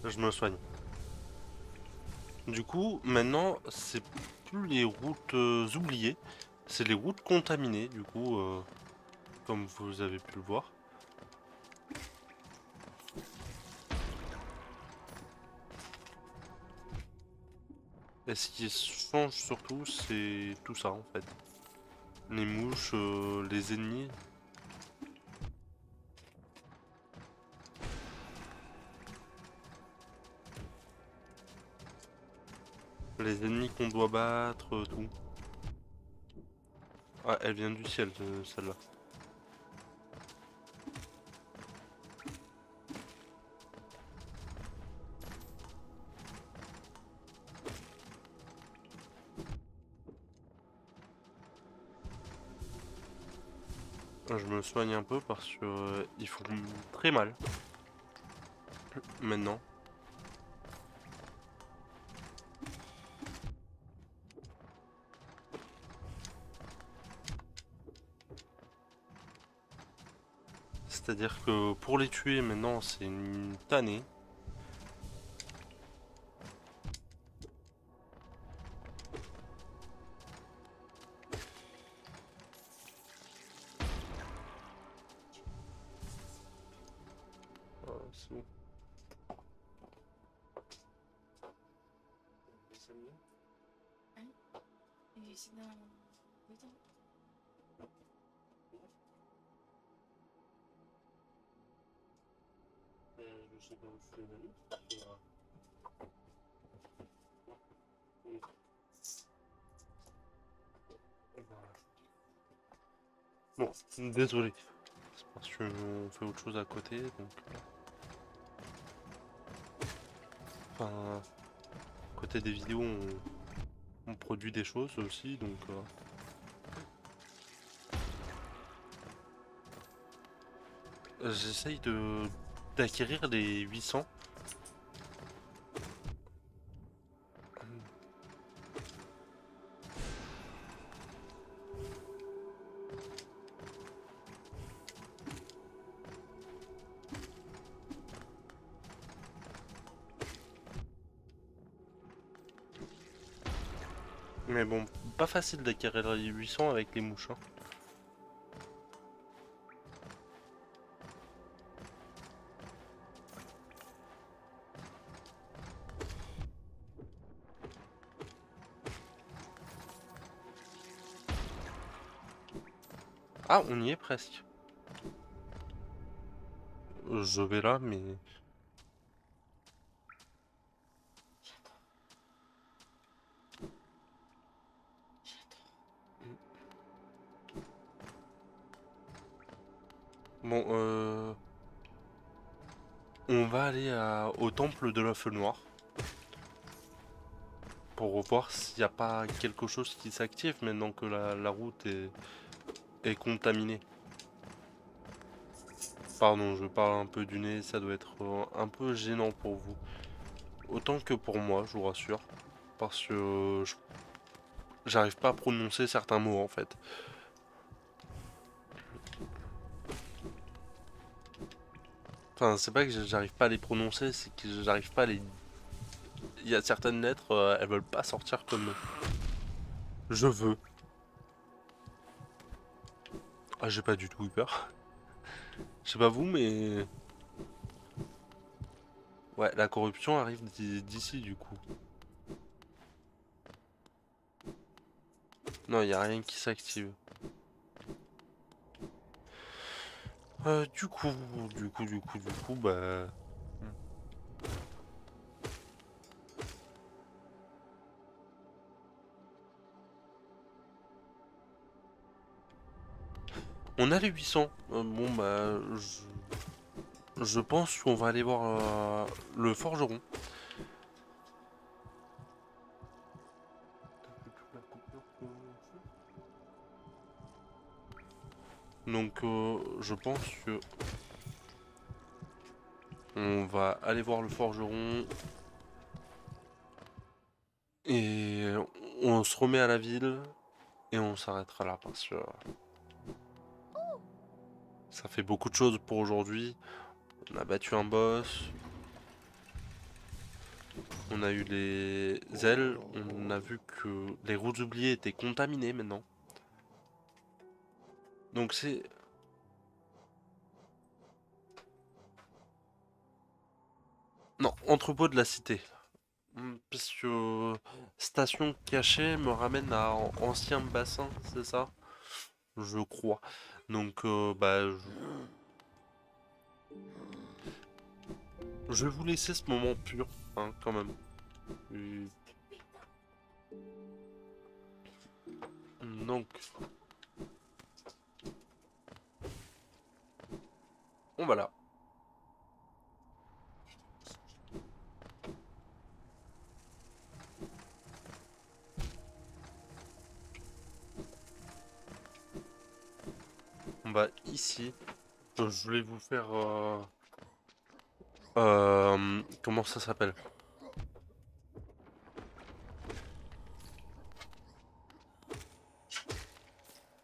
je me soigne. Du coup, maintenant, c'est plus les routes oubliées, c'est les routes contaminées, du coup, comme vous avez pu le voir. Et ce qui change surtout, c'est tout ça, en fait. Les mouches, les ennemis. Les ennemis qu'on doit battre, tout. Ah, elle vient du ciel, celle-là. Je me soigne un peu parce que ils font très mal maintenant. C'est-à-dire que pour les tuer maintenant, c'est une tannée. C'est bon. Et c'est dans... Putain. Je sais pas où je fais la Bon, désolé. C'est parce qu'on fait autre chose à côté, donc... Enfin, côté des vidéos, on produit des choses aussi, donc... j'essaye de d'acquérir les 800. Mais bon, pas facile d'acquérir les 800 avec les mouches, hein. Ah, on y est presque. Je vais là, mais... Bon, on va aller au temple de l'œuf noir. pour voir s'il n'y a pas quelque chose qui s'active maintenant que la route est contaminée. Pardon, je parle un peu du nez, ça doit être un peu gênant pour vous. Autant que pour moi, je vous rassure. Parce que j'arrive pas à prononcer certains mots en fait. Enfin, c'est pas que j'arrive pas à les prononcer, c'est que j'arrive pas à les... Il y a certaines lettres, elles veulent pas sortir comme je veux. Ah, j'ai pas du tout eu peur. Je sais pas vous, mais... Ouais, la corruption arrive d'ici du coup. Non, y a rien qui s'active. Du coup, bah... On a les 800. Bon, bah... Je pense qu'on va aller voir le forgeron. Donc, je pense que... On va aller voir le forgeron. Et on se remet à la ville. Et on s'arrêtera là parce que... Ça fait beaucoup de choses pour aujourd'hui. On a battu un boss. On a eu les ailes. On a vu que les routes oubliées étaient contaminées maintenant. Donc c'est... Non, entrepôt de la cité. Puisque station cachée me ramène à ancien bassin, c'est ça? Je crois. Donc, bah, je vais vous laisser ce moment pur, hein, quand même. Et donc, on va là. On va ici. Je voulais vous faire... comment ça s'appelle?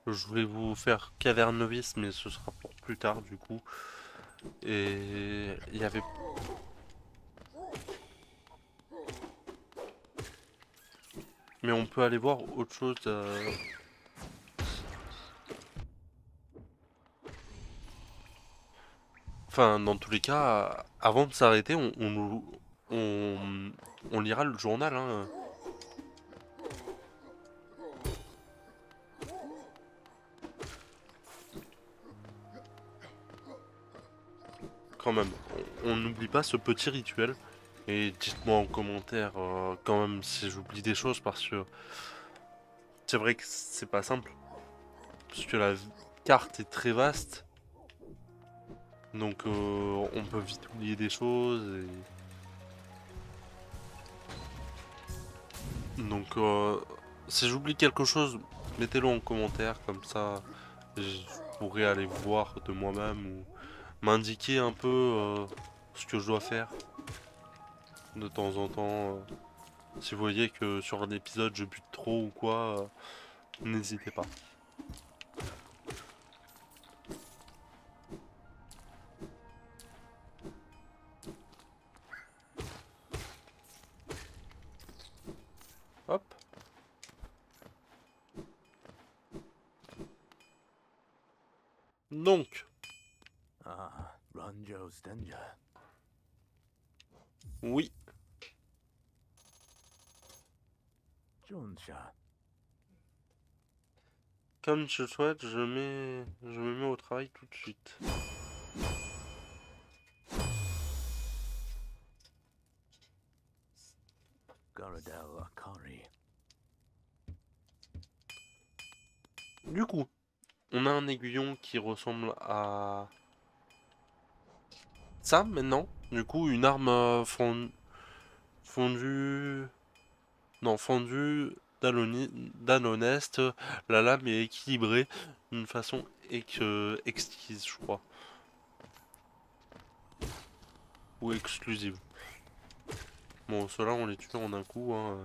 Je voulais vous faire caverne novice, mais ce sera pour plus tard, du coup. Et il y avait... Mais on peut aller voir autre chose. Enfin, dans tous les cas, avant de s'arrêter, on, on lira le journal, hein, quand même. On n'oublie pas ce petit rituel. Et dites-moi en commentaire, quand même, si j'oublie des choses, parce que c'est vrai que c'est pas simple. Parce que la carte est très vaste. Donc, on peut vite oublier des choses. Donc, si j'oublie quelque chose, mettez-le en commentaire, comme ça je pourrais aller voir de moi-même ou m'indiquer un peu ce que je dois faire de temps en temps. Si vous voyez que sur un épisode je bute trop ou quoi, n'hésitez pas. Hop. Donc, Ranjo's danger. oui, Jonsha. comme je souhaite, je me mets au travail tout de suite. Garadel Akari. Du coup, on a un aiguillon qui ressemble à ça maintenant. Du coup, une arme fondue. Dans fondu d'Alonest, la lame est équilibrée d'une façon exquise, je crois. Ou exclusive. Bon, ceux-là, on les tue en un coup. Hein.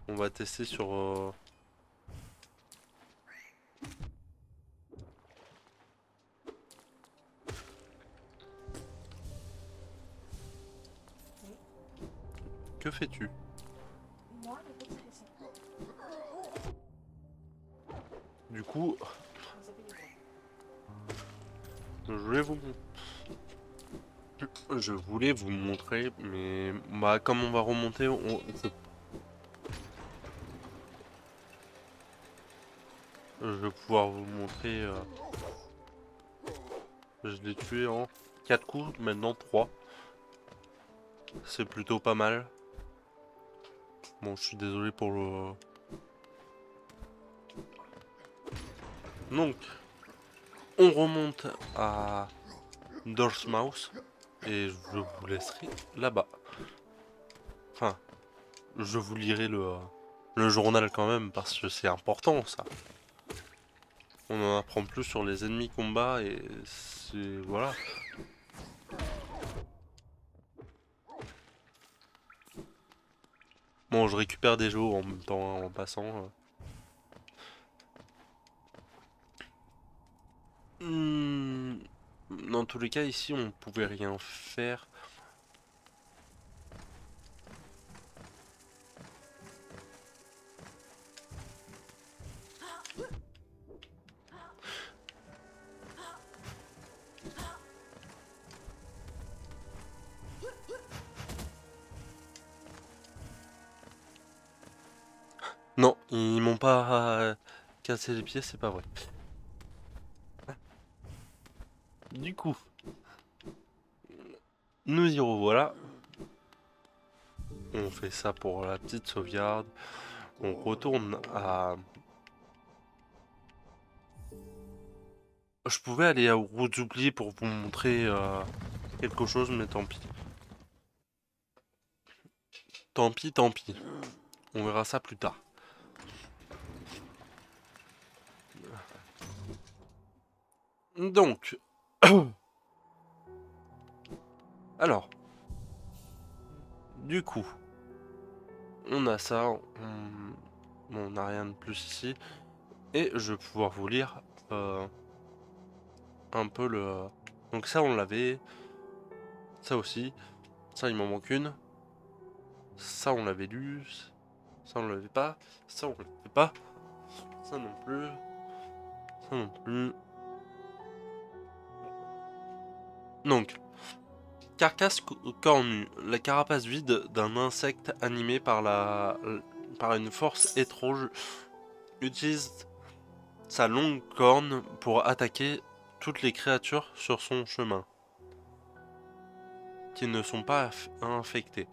On va tester sur... Que fais-tu? Moi, le petit, c'est ça. Du coup, Vous avez les droits. je vais vous... Je voulais vous montrer, mais bah, comme on va remonter, je vais pouvoir vous montrer. Je l'ai tué en 4 coups, maintenant 3. C'est plutôt pas mal. Bon, je suis désolé pour le... Donc, on remonte à Dortmouth et je vous laisserai là-bas. Enfin, je vous lirai le journal quand même parce que c'est important ça. On en apprend plus sur les ennemis combat et c'est... Voilà. Bon, je récupère des jours en même temps, hein, en passant. Dans tous les cas, ici, on pouvait rien faire. Non, ils m'ont pas cassé les pieds, c'est pas vrai. Du coup, nous y revoilà. On fait ça pour la petite sauvegarde. On retourne à... Je pouvais aller à Roudoubli pour vous montrer quelque chose, mais tant pis. Tant pis, tant pis. On verra ça plus tard. Donc... Alors... Du coup... On a ça. On n'a rien de plus ici. Et je vais pouvoir vous lire un peu le... Donc ça, on l'avait. Ça aussi. Ça, il m'en manque une. Ça, on l'avait lu. Ça, on l'avait pas. Ça, on l'avait pas. Ça non plus. Ça non plus. Donc, carcasse cornue. La carapace vide d'un insecte animé par une force étrange utilise sa longue corne pour attaquer toutes les créatures sur son chemin qui ne sont pas infectées.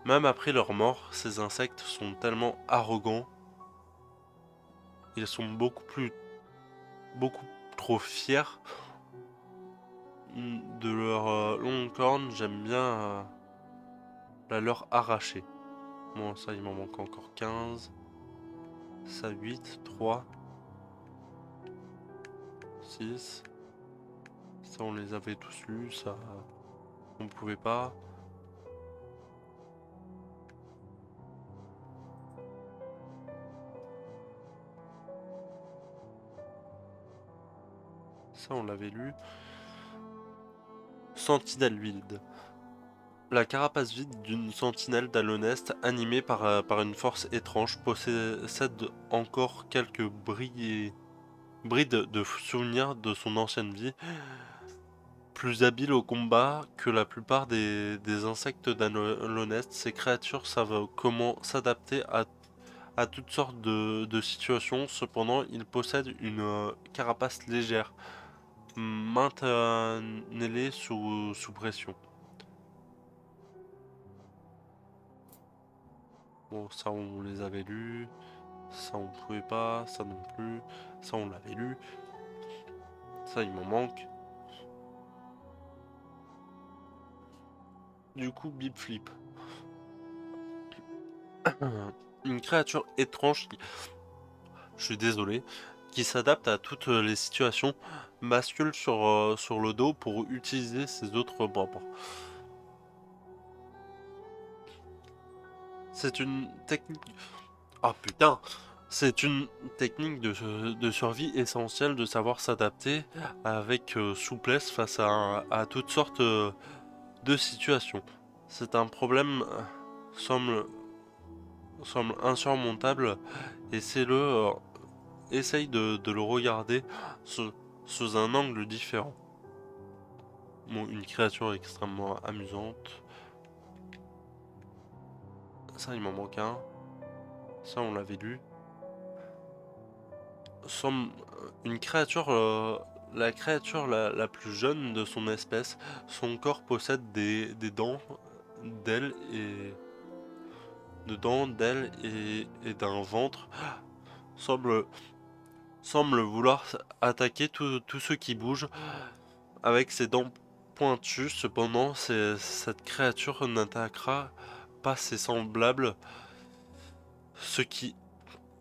Même après leur mort, ces insectes sont tellement arrogants. Ils sont beaucoup trop fiers de leur longue corne. J'aime bien la leur arracher. Bon, ça, il m'en manque encore 15. Ça, 8, 3, 6. Ça, on les avait tous lus. Ça, on pouvait pas. Ça, on l'avait lu. Sentinelle vide. La carapace vide d'une sentinelle d'Alonest, animée par une force étrange, possède encore quelques brides de souvenirs de son ancienne vie. Plus habile au combat que la plupart des insectes d'Alonest, ces créatures savent comment s'adapter à toutes sortes de situations. Cependant, ils possèdent une carapace légère. Maintenez-les sous pression. Bon, ça on les avait lus. Ça on pouvait pas. Ça non plus. Ça on l'avait lu. Ça il m'en manque. Du coup, bip flip. Une créature étrange qui, je suis désolé, qui s'adapte à toutes les situations, bascule sur le dos pour utiliser ses autres membres. C'est une technique... Ah putain! C'est une technique de survie essentielle de savoir s'adapter avec souplesse face à toutes sortes de situations. C'est un problème semble insurmontable et essaye de le regarder sous un angle différent. Bon, une créature extrêmement amusante. Ça, il m'en manque un. Ça, on l'avait lu. Une créature, la créature la plus jeune de son espèce. Son corps possède des dents, d'ailes d'ailes et d'un ventre. Semble vouloir attaquer tout ce qui bouge avec ses dents pointues. Cependant, cette créature n'attaquera pas ses semblables, ce qui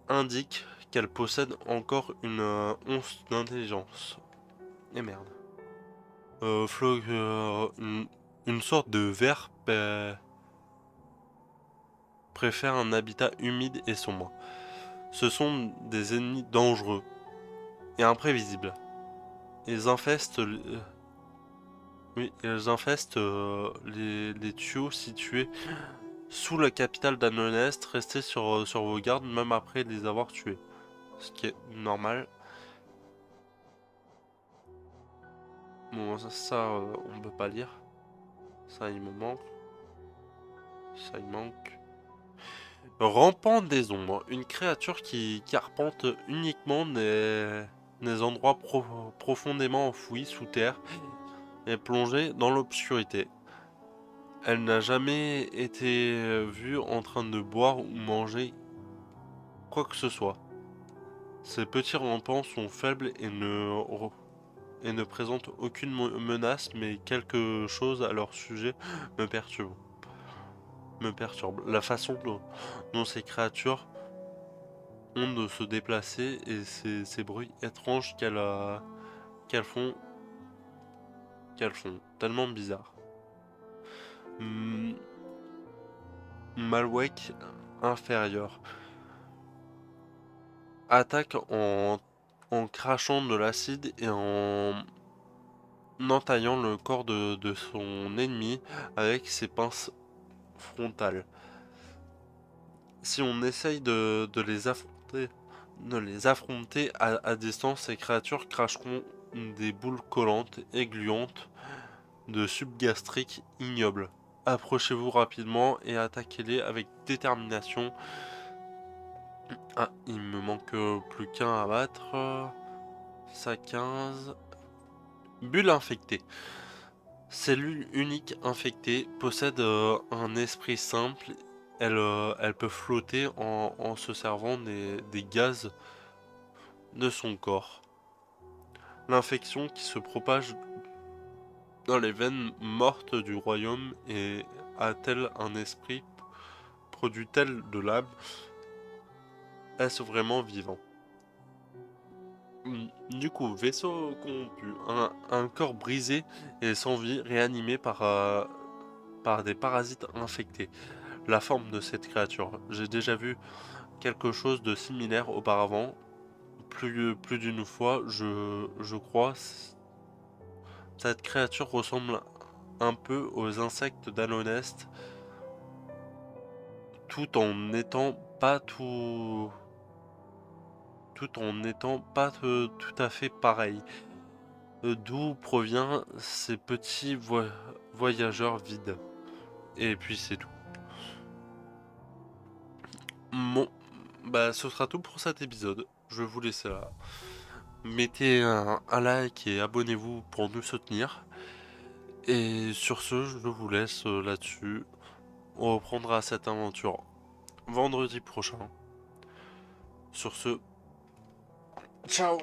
indique qu'elle possède encore une once d'intelligence. Et merde. Une sorte de ver préfère un habitat humide et sombre. Ce sont des ennemis dangereux et imprévisibles. Ils infestent, les tuyaux situés sous la capitale d'Annonest. Restez sur vos gardes même après les avoir tués. Ce qui est normal. Bon, ça on peut pas lire. Ça, il me manque. Ça, il manque. Rampant des ombres. Une créature qui arpente uniquement des endroits profondément enfouis sous terre et plongée dans l'obscurité. Elle n'a jamais été vue en train de boire ou manger quoi que ce soit. Ces petits rampants sont faibles et ne présentent aucune menace, mais quelque chose à leur sujet me perturbe. La façon dont ces créatures ont de se déplacer et ces bruits étranges qu'elles font tellement bizarres. Malwek inférieur attaque en crachant de l'acide et en entaillant le corps de son ennemi avec ses pinces frontales. Si on essaye de les affronter à distance, ces créatures cracheront des boules collantes et gluantes de subgastrique ignoble. Approchez-vous rapidement et attaquez-les avec détermination. Ah, il me manque plus qu'un à battre. Ça 15. Bulle infectée. Cellule unique infectée possède un esprit simple. Elle peut flotter en se servant des gaz de son corps. L'infection qui se propage dans les veines mortes du royaume et a-t-elle un esprit? Produit-elle de l'âme? Est-ce vraiment vivant? Du coup, vaisseau corrompu, un corps brisé et sans vie, réanimé par des parasites infectés. La forme de cette créature. J'ai déjà vu quelque chose de similaire auparavant, plus d'une fois, je crois. Cette créature ressemble un peu aux insectes d'Annonest, tout en n'étant pas tout à fait pareil. D'où provient ces petits voyageurs vides. Et puis c'est tout. Bon, bah ce sera tout pour cet épisode. Je vais vous laisser là. Mettez un like et abonnez-vous pour nous soutenir. Et sur ce, je vous laisse là-dessus. On reprendra cette aventure vendredi prochain. Sur ce, ciao!